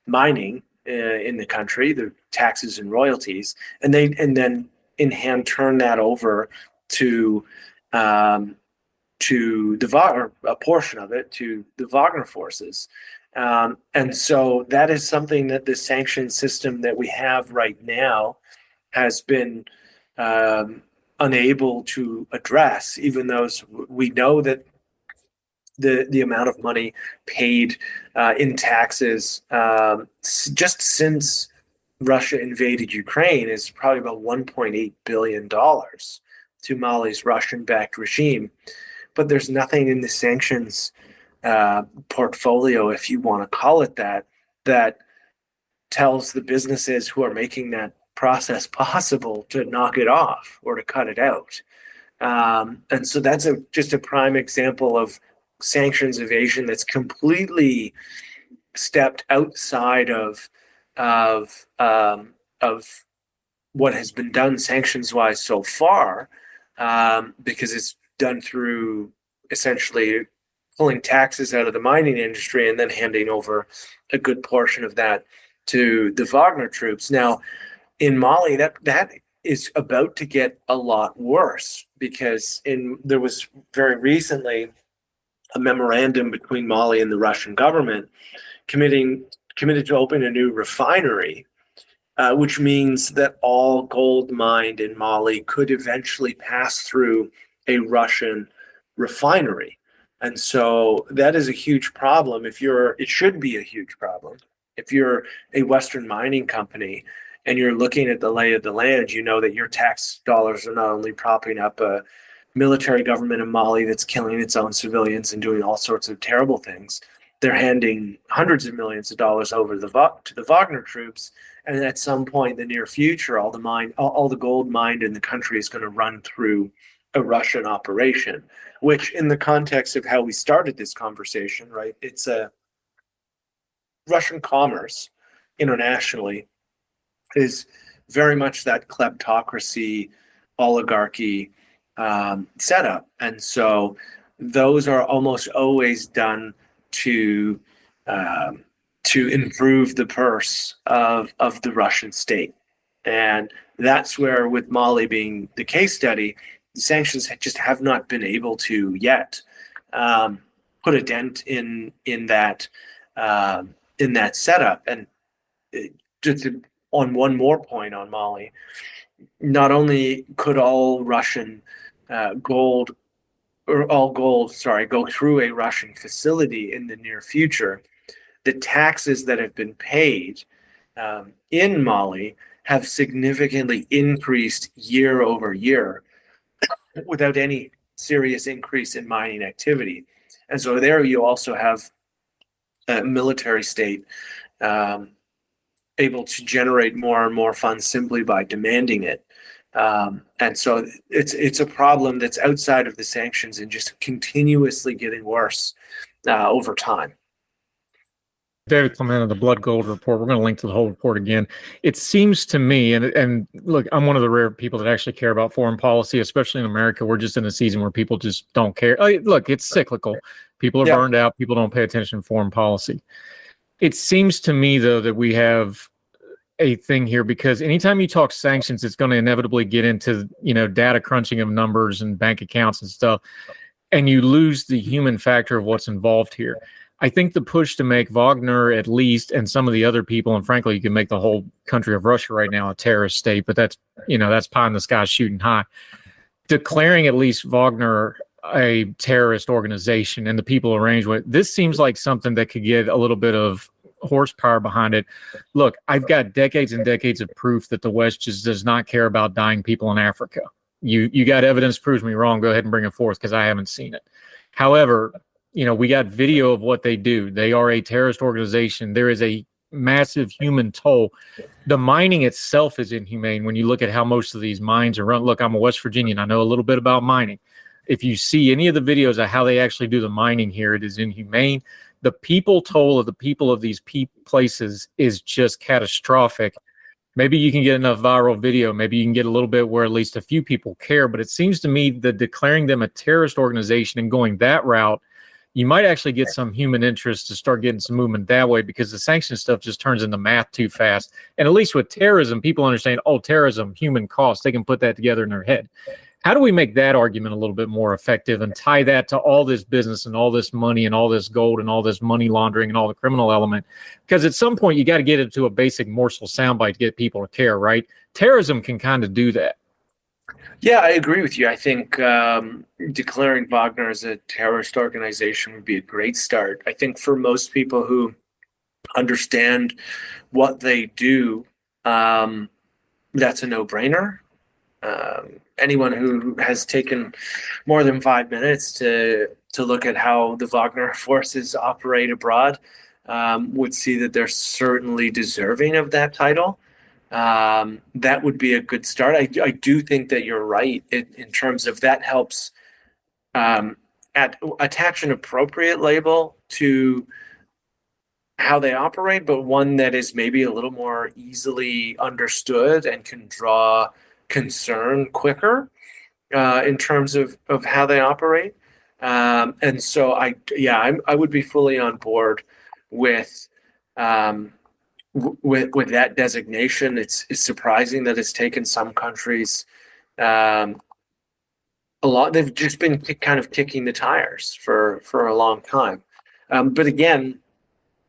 mining in the country, the taxes and royalties, and then in hand turn that over to the Wagner, a portion of it to the Wagner forces. And so that is something that the sanction system that we have right now has been unable to address, even though we know that the amount of money paid in taxes just since Russia invaded Ukraine is probably about $1.8 billion to Mali's Russian-backed regime. But there's nothing in the sanctions portfolio, if you want to call it that, that tells the businesses who are making that process possible to knock it off or to cut it out. And so that's just a prime example of sanctions evasion that's completely stepped outside of what has been done sanctions-wise so far, because it's done through essentially pulling taxes out of the mining industry and then handing over a good portion of that to the Wagner troops. Now, in Mali, that is about to get a lot worse, because there was very recently a memorandum between Mali and the Russian government committed to open a new refinery, which means that all gold mined in Mali could eventually pass through a Russian refinery. And so that is a huge problem. It should be a huge problem. If you're a Western mining company and you're looking at the lay of the land, you know that your tax dollars are not only propping up a military government in Mali that's killing its own civilians and doing all sorts of terrible things. They're handing hundreds of millions of dollars over to the Wagner troops, and at some point in the near future, all the gold mined in the country is going to run through a Russian operation. Which, in the context of how we started this conversation, right? It's a Russian commerce internationally is very much that kleptocracy, oligarchy setup, and so those are almost always done to improve the purse of the Russian state. And that's where, with Mali being the case study, the sanctions just have not been able to yet put a dent in that setup. And just on one more point on Mali, not only could all gold go through a Russian facility in the near future, the taxes that have been paid in Mali have significantly increased year over year without any serious increase in mining activity. And so there you also have a military state able to generate more and more funds simply by demanding it. And so it's a problem that's outside of the sanctions and just continuously getting worse over time. David Clement of the Blood Gold Report. We're going to link to the whole report again. It seems to me, and look, I'm one of the rare people that actually care about foreign policy, especially in America. We're just in a season where people just don't care. Look, it's cyclical. People are burned out. People don't pay attention to foreign policy. It seems to me, though, that we have a thing here, because anytime you talk sanctions, it's going to inevitably get into, data crunching of numbers and bank accounts and stuff, and you lose the human factor of what's involved here. I think the push to make Wagner, at least, and some of the other people, and frankly, you can make the whole country of Russia right now a terrorist state, but that's pie in the sky shooting high. Declaring at least Wagner a terrorist organization and the people arranged with, this seems like something that could get a little bit of horsepower behind it. Look, I've got decades and decades of proof that the West just does not care about dying people in Africa. You got evidence proves me wrong. Go ahead and bring it forth, because I haven't seen it. However, we got video of what they do. They are a terrorist organization. There is a massive human toll. The mining itself is inhumane when you look at how most of these mines are run. Look, I'm a West Virginian. I know a little bit about mining. If you see any of the videos of how they actually do the mining here, it is inhumane. The people toll of the people of these places is just catastrophic. Maybe you can get enough viral video. Maybe you can get a little bit where at least a few people care. But it seems to me that declaring them a terrorist organization and going that route, you might actually get some human interest to start getting some movement that way, because the sanction stuff just turns into math too fast. And at least with terrorism, people understand, terrorism, human cost. They can put that together in their head. How do we make that argument a little bit more effective and tie that to all this business and all this money and all this gold and all this money laundering and all the criminal element? Because at some point, you got to get it to a basic morsel soundbite to get people to care, right? Terrorism can kind of do that. Yeah, I agree with you. I think declaring Wagner as a terrorist organization would be a great start. I think for most people who understand what they do, um, that's a no-brainer. Anyone who has taken more than 5 minutes to look at how the Wagner forces operate abroad would see that they're certainly deserving of that title. That would be a good start. I do think that you're right in terms of that helps attach an appropriate label to how they operate, but one that is maybe a little more easily understood and can draw concern quicker in terms of how they operate. And so I would be fully on board with um, with that designation. It's surprising that it's taken some countries um, a lot. They've just been kind of kicking the tires for a long time. But again,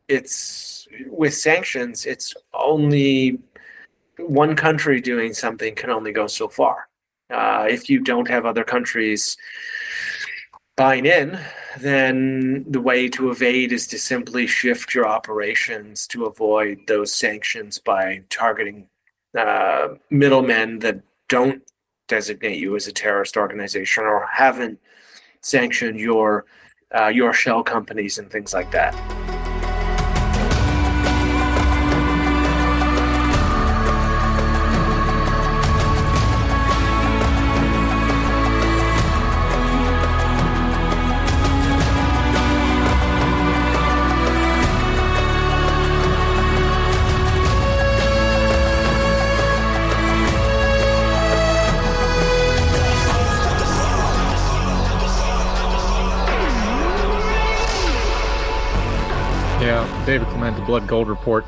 it's with sanctions. It's only one country doing something can only go so far. If you don't have other countries buying in, then the way to evade is to simply shift your operations to avoid those sanctions by targeting middlemen that don't designate you as a terrorist organization or haven't sanctioned your shell companies and things like that. Yeah, David Clement, the Blood Gold Report.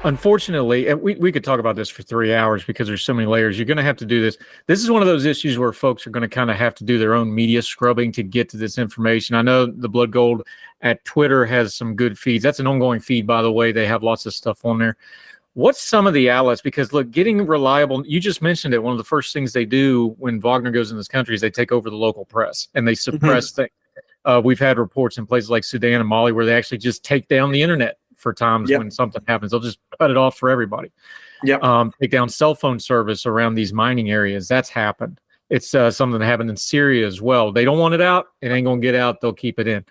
Unfortunately, and we could talk about this for 3 hours because there's so many layers. You're going to have to do this. This is one of those issues where folks are going to kind of have to do their own media scrubbing to get to this information. I know the Blood Gold at Twitter has some good feeds. That's an ongoing feed, by the way. They have lots of stuff on there. What's some of the outlets? Because look, getting reliable, you just mentioned it. One of the first things they do when Wagner goes in this country is they take over the local press and they suppress things. We've had reports in places like Sudan and Mali where they actually just take down the internet for times when something happens. They'll just cut it off for everybody. Take down cell phone service around these mining areas. That's happened. It's something that happened in Syria as well. They don't want it out. It ain't going to get out. They'll keep it in.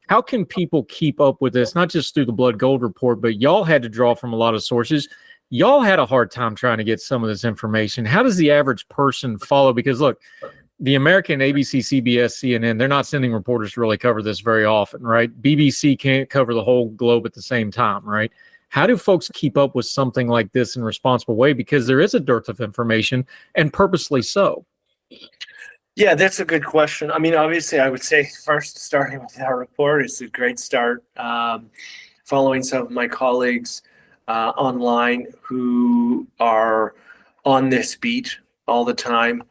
How can people keep up with this? Not just through the Blood Gold Report, but y'all had to draw from a lot of sources. Y'all had a hard time trying to get some of this information. How does the average person follow? Because look, the American ABC, CBS, CNN, they're not sending reporters to really cover this very often, right? BBC can't cover the whole globe at the same time, right? How do folks keep up with something like this in a responsible way? Because there is a dearth of information, and purposely so. Yeah, that's a good question. I mean, obviously, I would say first starting with our report is a great start. Following some of my colleagues online who are on this beat all the time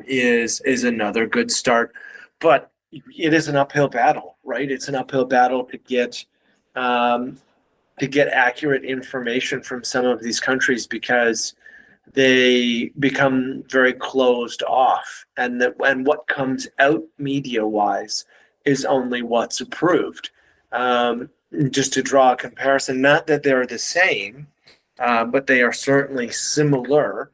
is another good start. But it is an uphill battle, right? It's an uphill battle to get accurate information from some of these countries because they become very closed off, and what comes out media wise is only what's approved. Just to draw a comparison, not that they're the same, but they are certainly similar.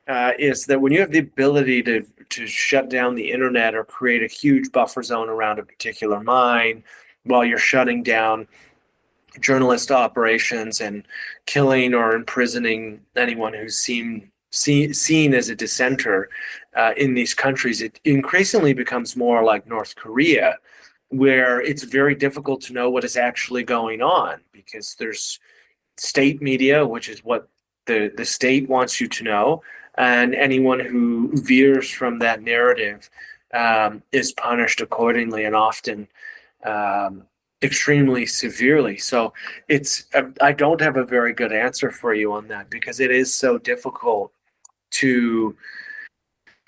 Is that when you have the ability to shut down the internet or create a huge buffer zone around a particular mine while you're shutting down journalist operations and killing or imprisoning anyone who's seen as a dissenter in these countries, it increasingly becomes more like North Korea, where it's very difficult to know what is actually going on because there's state media, which is what the state wants you to know, and anyone who veers from that narrative is punished accordingly and often extremely severely. So I don't have a very good answer for you on that because it is so difficult to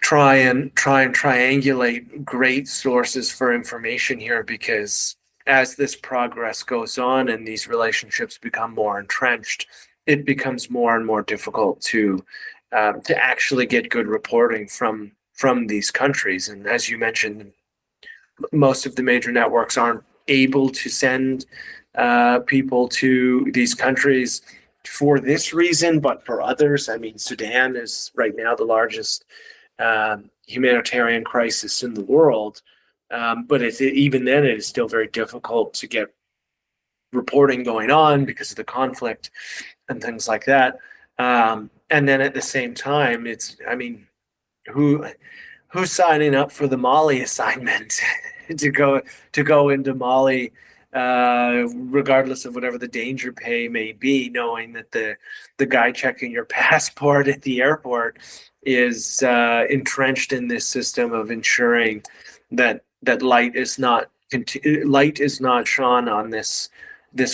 try and triangulate great sources for information here, because as this progress goes on and these relationships become more entrenched, it becomes more and more difficult to to actually get good reporting from these countries. And as you mentioned, most of the major networks aren't able to send people to these countries for this reason, but for others. I mean, Sudan is right now the largest humanitarian crisis in the world, but even then, it is still very difficult to get reporting going on because of the conflict and things like that. And then at the same time, I mean, who's signing up for the Mali assignment to go into Mali, regardless of whatever the danger pay may be, knowing that the guy checking your passport at the airport is entrenched in this system of ensuring that light is not shone on this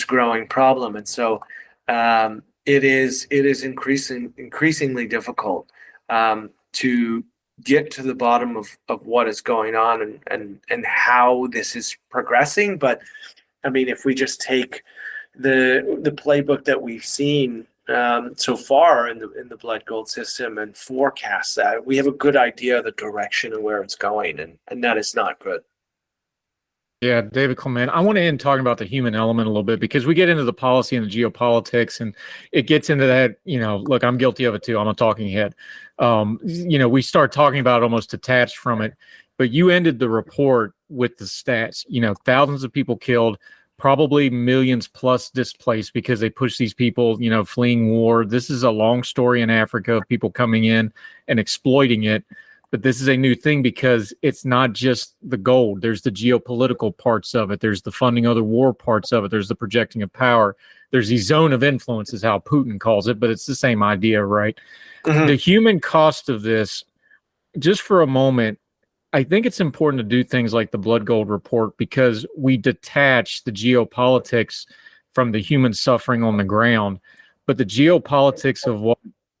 growing problem. And so it is increasingly difficult to get to the bottom of what is going on and how this is progressing. But I mean, if we just take the playbook that we've seen so far in the blood gold system and forecast that, we have a good idea of the direction and where it's going, and that is not good. Yeah, David Clement. I want to end talking about the human element a little bit, because we get into the policy and the geopolitics, and it gets into that, look, I'm guilty of it too. I'm a talking head. We start talking about it almost detached from it, but you ended the report with the stats, thousands of people killed, probably millions plus displaced because they push these people, fleeing war. This is a long story in Africa of people coming in and exploiting it. But this is a new thing because it's not just the gold. There's the geopolitical parts of it. There's the funding other war parts of it. There's the projecting of power. There's the zone of influence is how Putin calls it, but it's the same idea, right? Mm-hmm. The human cost of this, just for a moment, I think it's important to do things like the Blood Gold report, because we detach the geopolitics from the human suffering on the ground. But the geopolitics of what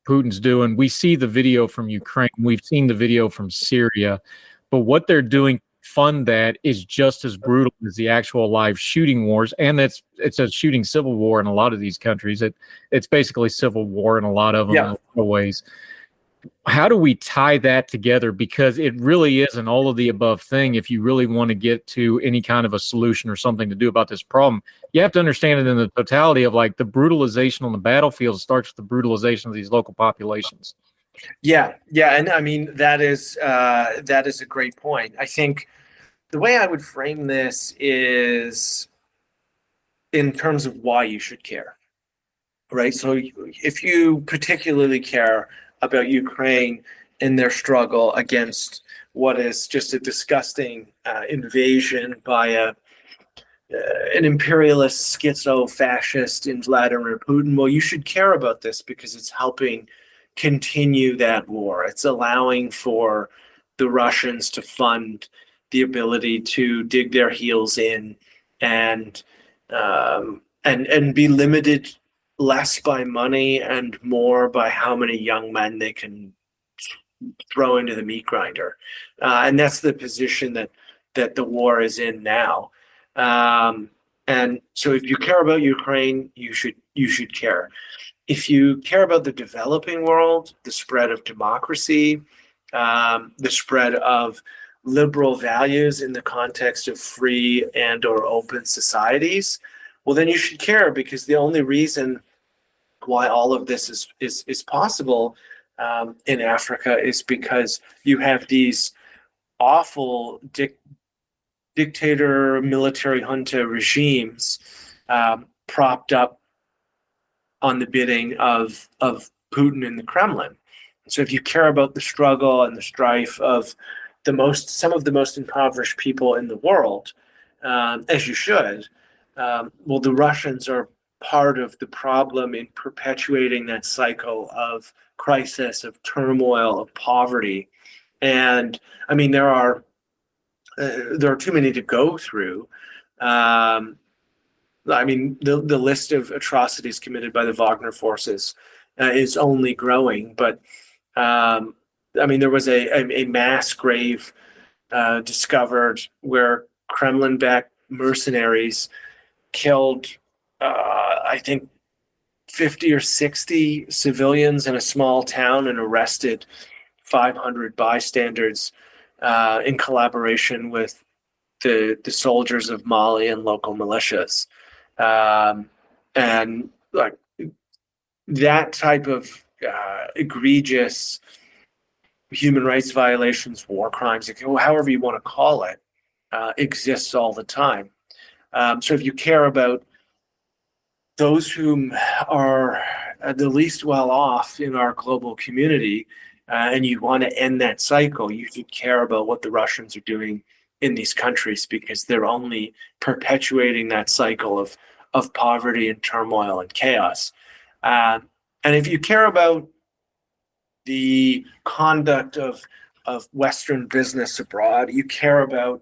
Putin's doing, we see the video from Ukraine, we've seen the video from Syria, but what they're doing to fund that is just as brutal as the actual live shooting wars. And it's a shooting civil war in a lot of these countries. It's basically civil war in a lot of them, in a lot of ways. How do we tie that together? Because it really is an all of the above thing. If you really want to get to any kind of a solution or something to do about this problem, you have to understand it in the totality of, like, the brutalization on the battlefield starts with the brutalization of these local populations. Yeah. And I mean, that is a great point. I think the way I would frame this is in terms of why you should care, right? So if you particularly care about Ukraine and their struggle against what is just a disgusting invasion by an imperialist schizo-fascist in Vladimir Putin, well, you should care about this because it's helping continue that war. It's allowing for the Russians to fund the ability to dig their heels in and be limited less by money and more by how many young men they can throw into the meat grinder. And that's the position that the war is in now. And so if you care about Ukraine, you should care. If you care about the developing world, the spread of democracy, the spread of liberal values in the context of free and or open societies, well, then you should care, because the only reason why all of this is possible in Africa is because you have these awful dictator military junta regimes propped up on the bidding of Putin and the Kremlin. So if you care about the struggle and the strife of some of the most impoverished people in the world, as you should, well, the Russians are part of the problem in perpetuating that cycle of crisis, of turmoil, of poverty. And I mean, there are too many to go through. I mean, the list of atrocities committed by the Wagner forces is only growing. But I mean, there was a mass grave discovered where Kremlin-backed mercenaries killed, I think, 50 or 60 civilians in a small town and arrested 500 bystanders in collaboration with the soldiers of Mali and local militias. And like that type of egregious human rights violations, war crimes, however you want to call it, exists all the time. So if you care about those whom are the least well off in our global community, and you want to end that cycle, you should care about what the Russians are doing in these countries, because they're only perpetuating that cycle of poverty and turmoil and chaos. And if you care about the conduct of Western business abroad, you care about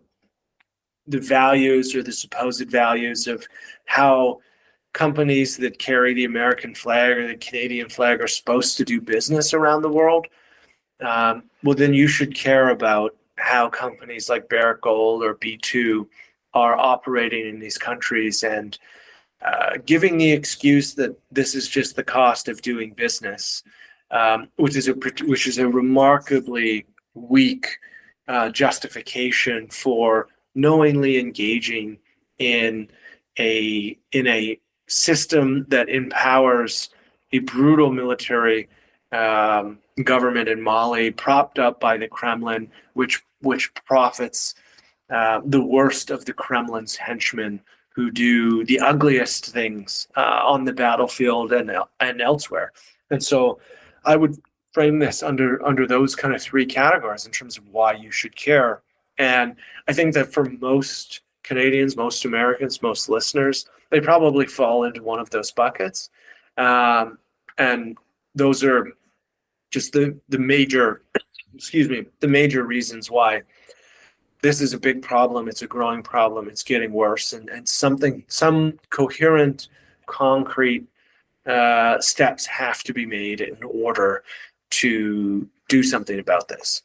the values or the supposed values of how companies that carry the American flag or the Canadian flag are supposed to do business around the world, well, then you should care about how companies like Barrick Gold or B2 are operating in these countries and giving the excuse that this is just the cost of doing business, which is a remarkably weak justification for knowingly engaging in a system that empowers a brutal military government in Mali, propped up by the Kremlin, which profits the worst of the Kremlin's henchmen, who do the ugliest things on the battlefield and elsewhere. And so I would frame this under those kind of three categories in terms of why you should care. And I think that for most Canadians, most Americans, most listeners, they probably fall into one of those buckets. And those are just the major reasons why this is a big problem. It's a growing problem. It's getting worse, and some coherent, concrete steps have to be made in order to do something about this.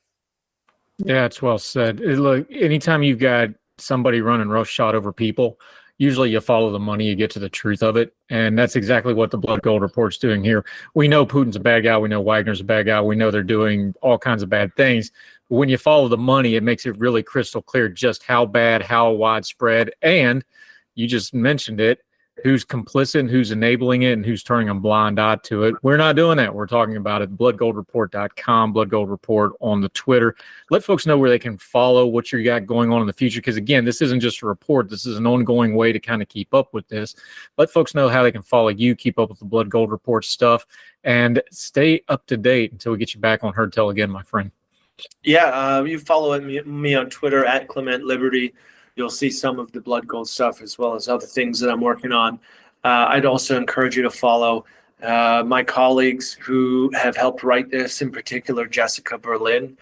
Yeah, it's well said. Look, anytime you've got somebody running roughshod over people, usually you follow the money, you get to the truth of it. And that's exactly what the Blood Gold Report's doing here. We know Putin's a bad guy. We know Wagner's a bad guy. We know they're doing all kinds of bad things. But when you follow the money, it makes it really crystal clear just how bad, how widespread, and you just mentioned it, who's complicit and who's enabling it and who's turning a blind eye to it. We're not doing that. We're talking about it. bloodgoldreport.com, Blood Gold Report on the Twitter. Let folks know where they can follow what you got going on in the future. Because again, this isn't just a report. This is an ongoing way to kind of keep up with this. Let folks know how they can follow you, keep up with the Blood Gold Report stuff, and stay up to date until we get you back on Heard Tell again, my friend. Yeah, you follow me on Twitter at Clement Liberty. You'll see some of the Blood Gold stuff as well as other things that I'm working on. I'd also encourage you to follow my colleagues who have helped write this, in particular Jessica Berlin,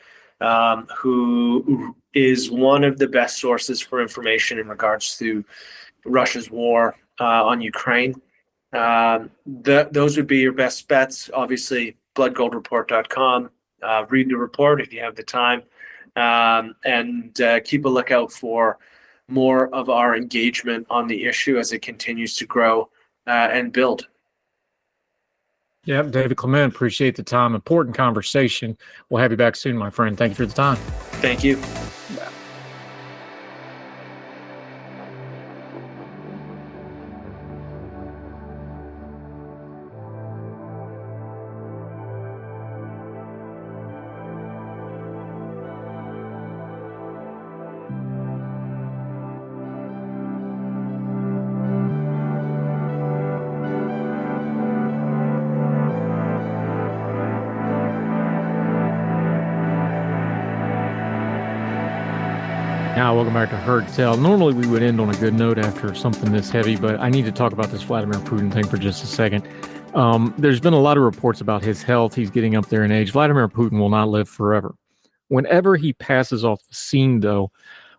who is one of the best sources for information in regards to Russia's war on Ukraine. Those would be your best bets. Obviously, bloodgoldreport.com. Read the report if you have the time, and keep a lookout for more of our engagement on the issue as it continues to grow and build. Yeah, David Clement, appreciate the time. Important conversation. We'll have you back soon, my friend. Thank you for the time. Thank you. Now, welcome back to Heard Tell. Normally, we would end on a good note after something this heavy, but I need to talk about this Vladimir Putin thing for just a second. There's been a lot of reports about his health. He's getting up there in age. Vladimir Putin will not live forever. Whenever he passes off the scene, though,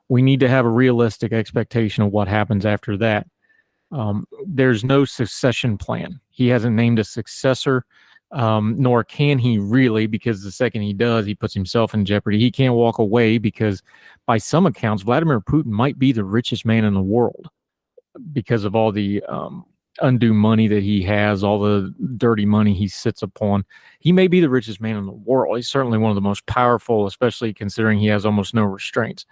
we need to have a realistic expectation of what happens after that. There's no succession plan. He hasn't named a successor. Nor can he really, because the second he does, he puts himself in jeopardy. He can't walk away because, by some accounts, Vladimir Putin might be the richest man in the world because of all the undue money that he has, all the dirty money he sits upon. He may be the richest man in the world. He's certainly one of the most powerful, especially considering he has almost no restraints.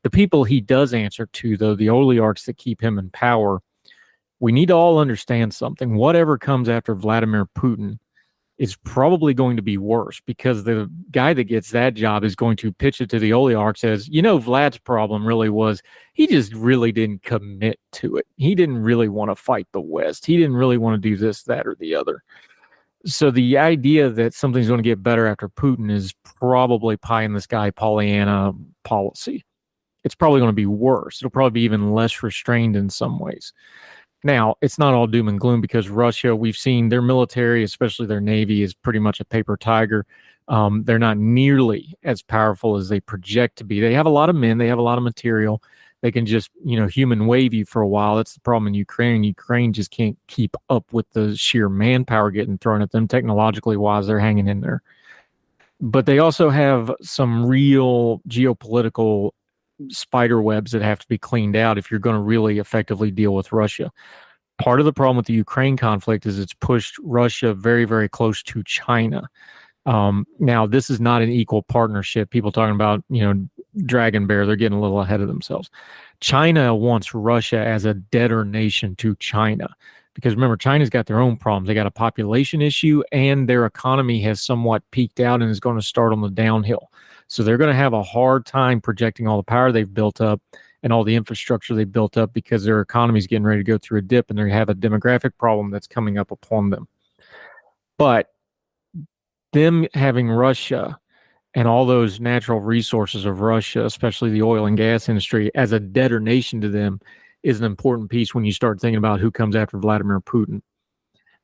The people he does answer to, though, the oligarchs that keep him in power, we need to all understand something. Whatever comes after Vladimir Putin is probably going to be worse, because the guy that gets that job is going to pitch it to the oligarchs as, Vlad's problem really was he just really didn't commit to it. He didn't really want to fight the West. He didn't really want to do this, that, or the other. So the idea that something's going to get better after Putin is probably pie in the sky Pollyanna policy. It's probably going to be worse. It'll probably be even less restrained in some ways. Now, it's not all doom and gloom, because Russia, we've seen their military, especially their Navy, is pretty much a paper tiger. They're not nearly as powerful as they project to be. They have a lot of men. They have a lot of material. They can just, human wave you for a while. That's the problem in Ukraine. Ukraine just can't keep up with the sheer manpower getting thrown at them. Technologically wise, they're hanging in there. But they also have some real geopolitical spider webs that have to be cleaned out if you're going to really effectively deal with Russia. Part of the problem with the Ukraine conflict is it's pushed Russia very, very close to China. Now, this is not an equal partnership. People talking about, Dragon Bear, they're getting a little ahead of themselves. China wants Russia as a debtor nation to China, because remember, China's got their own problems. They got a population issue, and their economy has somewhat peaked out and is going to start on the downhill. So they're going to have a hard time projecting all the power they've built up and all the infrastructure they've built up, because their economy is getting ready to go through a dip, and they have a demographic problem that's coming up upon them. But them having Russia and all those natural resources of Russia, especially the oil and gas industry, as a debtor nation to them is an important piece when you start thinking about who comes after Vladimir Putin.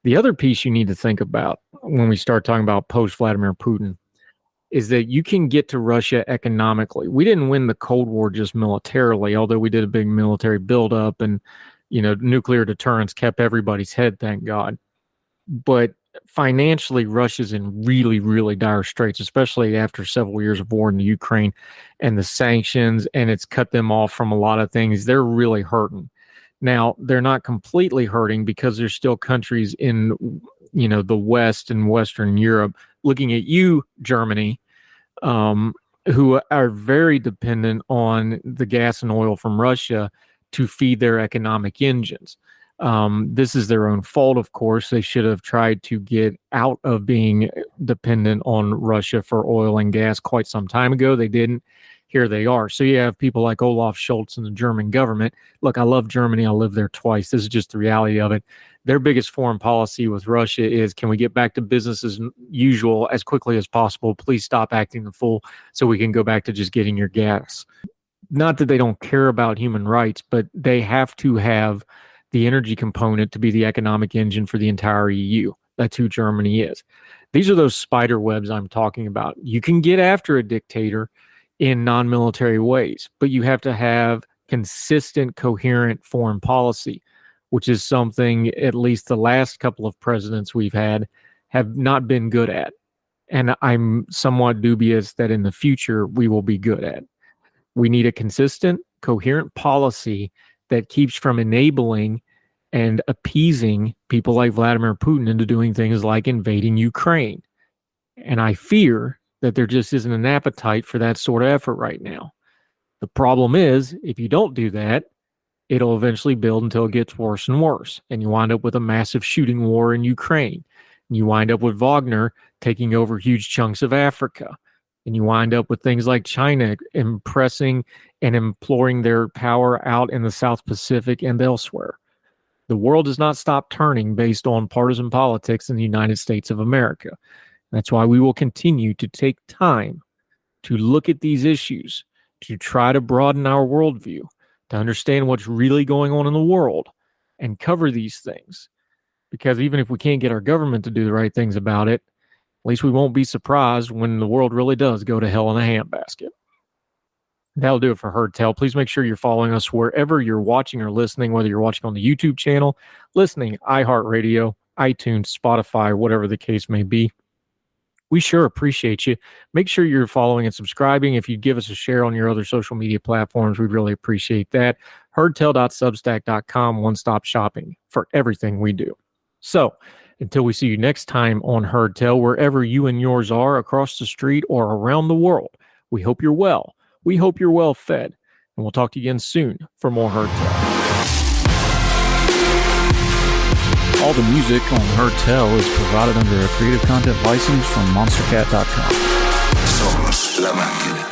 The other piece you need to think about when we start talking about post-Vladimir Putin is that you can get to Russia economically. We didn't win the Cold War just militarily, although we did a big military buildup, and, nuclear deterrence kept everybody's head, thank God. But financially, Russia's in really, really dire straits, especially after several years of war in the Ukraine and the sanctions, and it's cut them off from a lot of things. They're really hurting. Now, they're not completely hurting, because there's still countries in, the West and Western Europe looking at you, Germany, who are very dependent on the gas and oil from Russia to feed their economic engines. This is their own fault, of course. They should have tried to get out of being dependent on Russia for oil and gas quite some time ago. They didn't. Here they are. So you have people like Olaf Scholz and the German government. Look, I love Germany. I lived there twice. This is just the reality of it. Their biggest foreign policy with Russia is, can we get back to business as usual as quickly as possible? Please stop acting the fool so we can go back to just getting your gas. Not that they don't care about human rights, but they have to have the energy component to be the economic engine for the entire EU. That's who Germany is. These are those spider webs I'm talking about. You can get after a dictator in non-military ways, but you have to have consistent, coherent foreign policy, which is something at least the last couple of presidents we've had have not been good at. And I'm somewhat dubious that in the future we will be good at. We need a consistent, coherent policy that keeps from enabling and appeasing people like Vladimir Putin into doing things like invading Ukraine. And I fear that there just isn't an appetite for that sort of effort right now. The problem is, if you don't do that, it'll eventually build until it gets worse and worse. And you wind up with a massive shooting war in Ukraine. And you wind up with Wagner taking over huge chunks of Africa. And you wind up with things like China impressing and imploring their power out in the South Pacific and elsewhere. The world does not stop turning based on partisan politics in the United States of America. That's why we will continue to take time to look at these issues, to try to broaden our worldview, to understand what's really going on in the world and cover these things. Because even if we can't get our government to do the right things about it, at least we won't be surprised when the world really does go to hell in a handbasket. That'll do it for Heard Tell. Please make sure you're following us wherever you're watching or listening, whether you're watching on the YouTube channel, listening, iHeartRadio, iTunes, Spotify, whatever the case may be. We sure appreciate you. Make sure you're following and subscribing. If you'd give us a share on your other social media platforms, we'd really appreciate that. Herdtell.substack.com, one-stop shopping for everything we do. So until we see you next time on Herd Tell, wherever you and yours are, across the street or around the world, we hope you're well. We hope you're well fed. And we'll talk to you again soon for more Herd Tell. All the music on Herd Tell is provided under a Creative Content license from monstercat.com. Somos la máquina.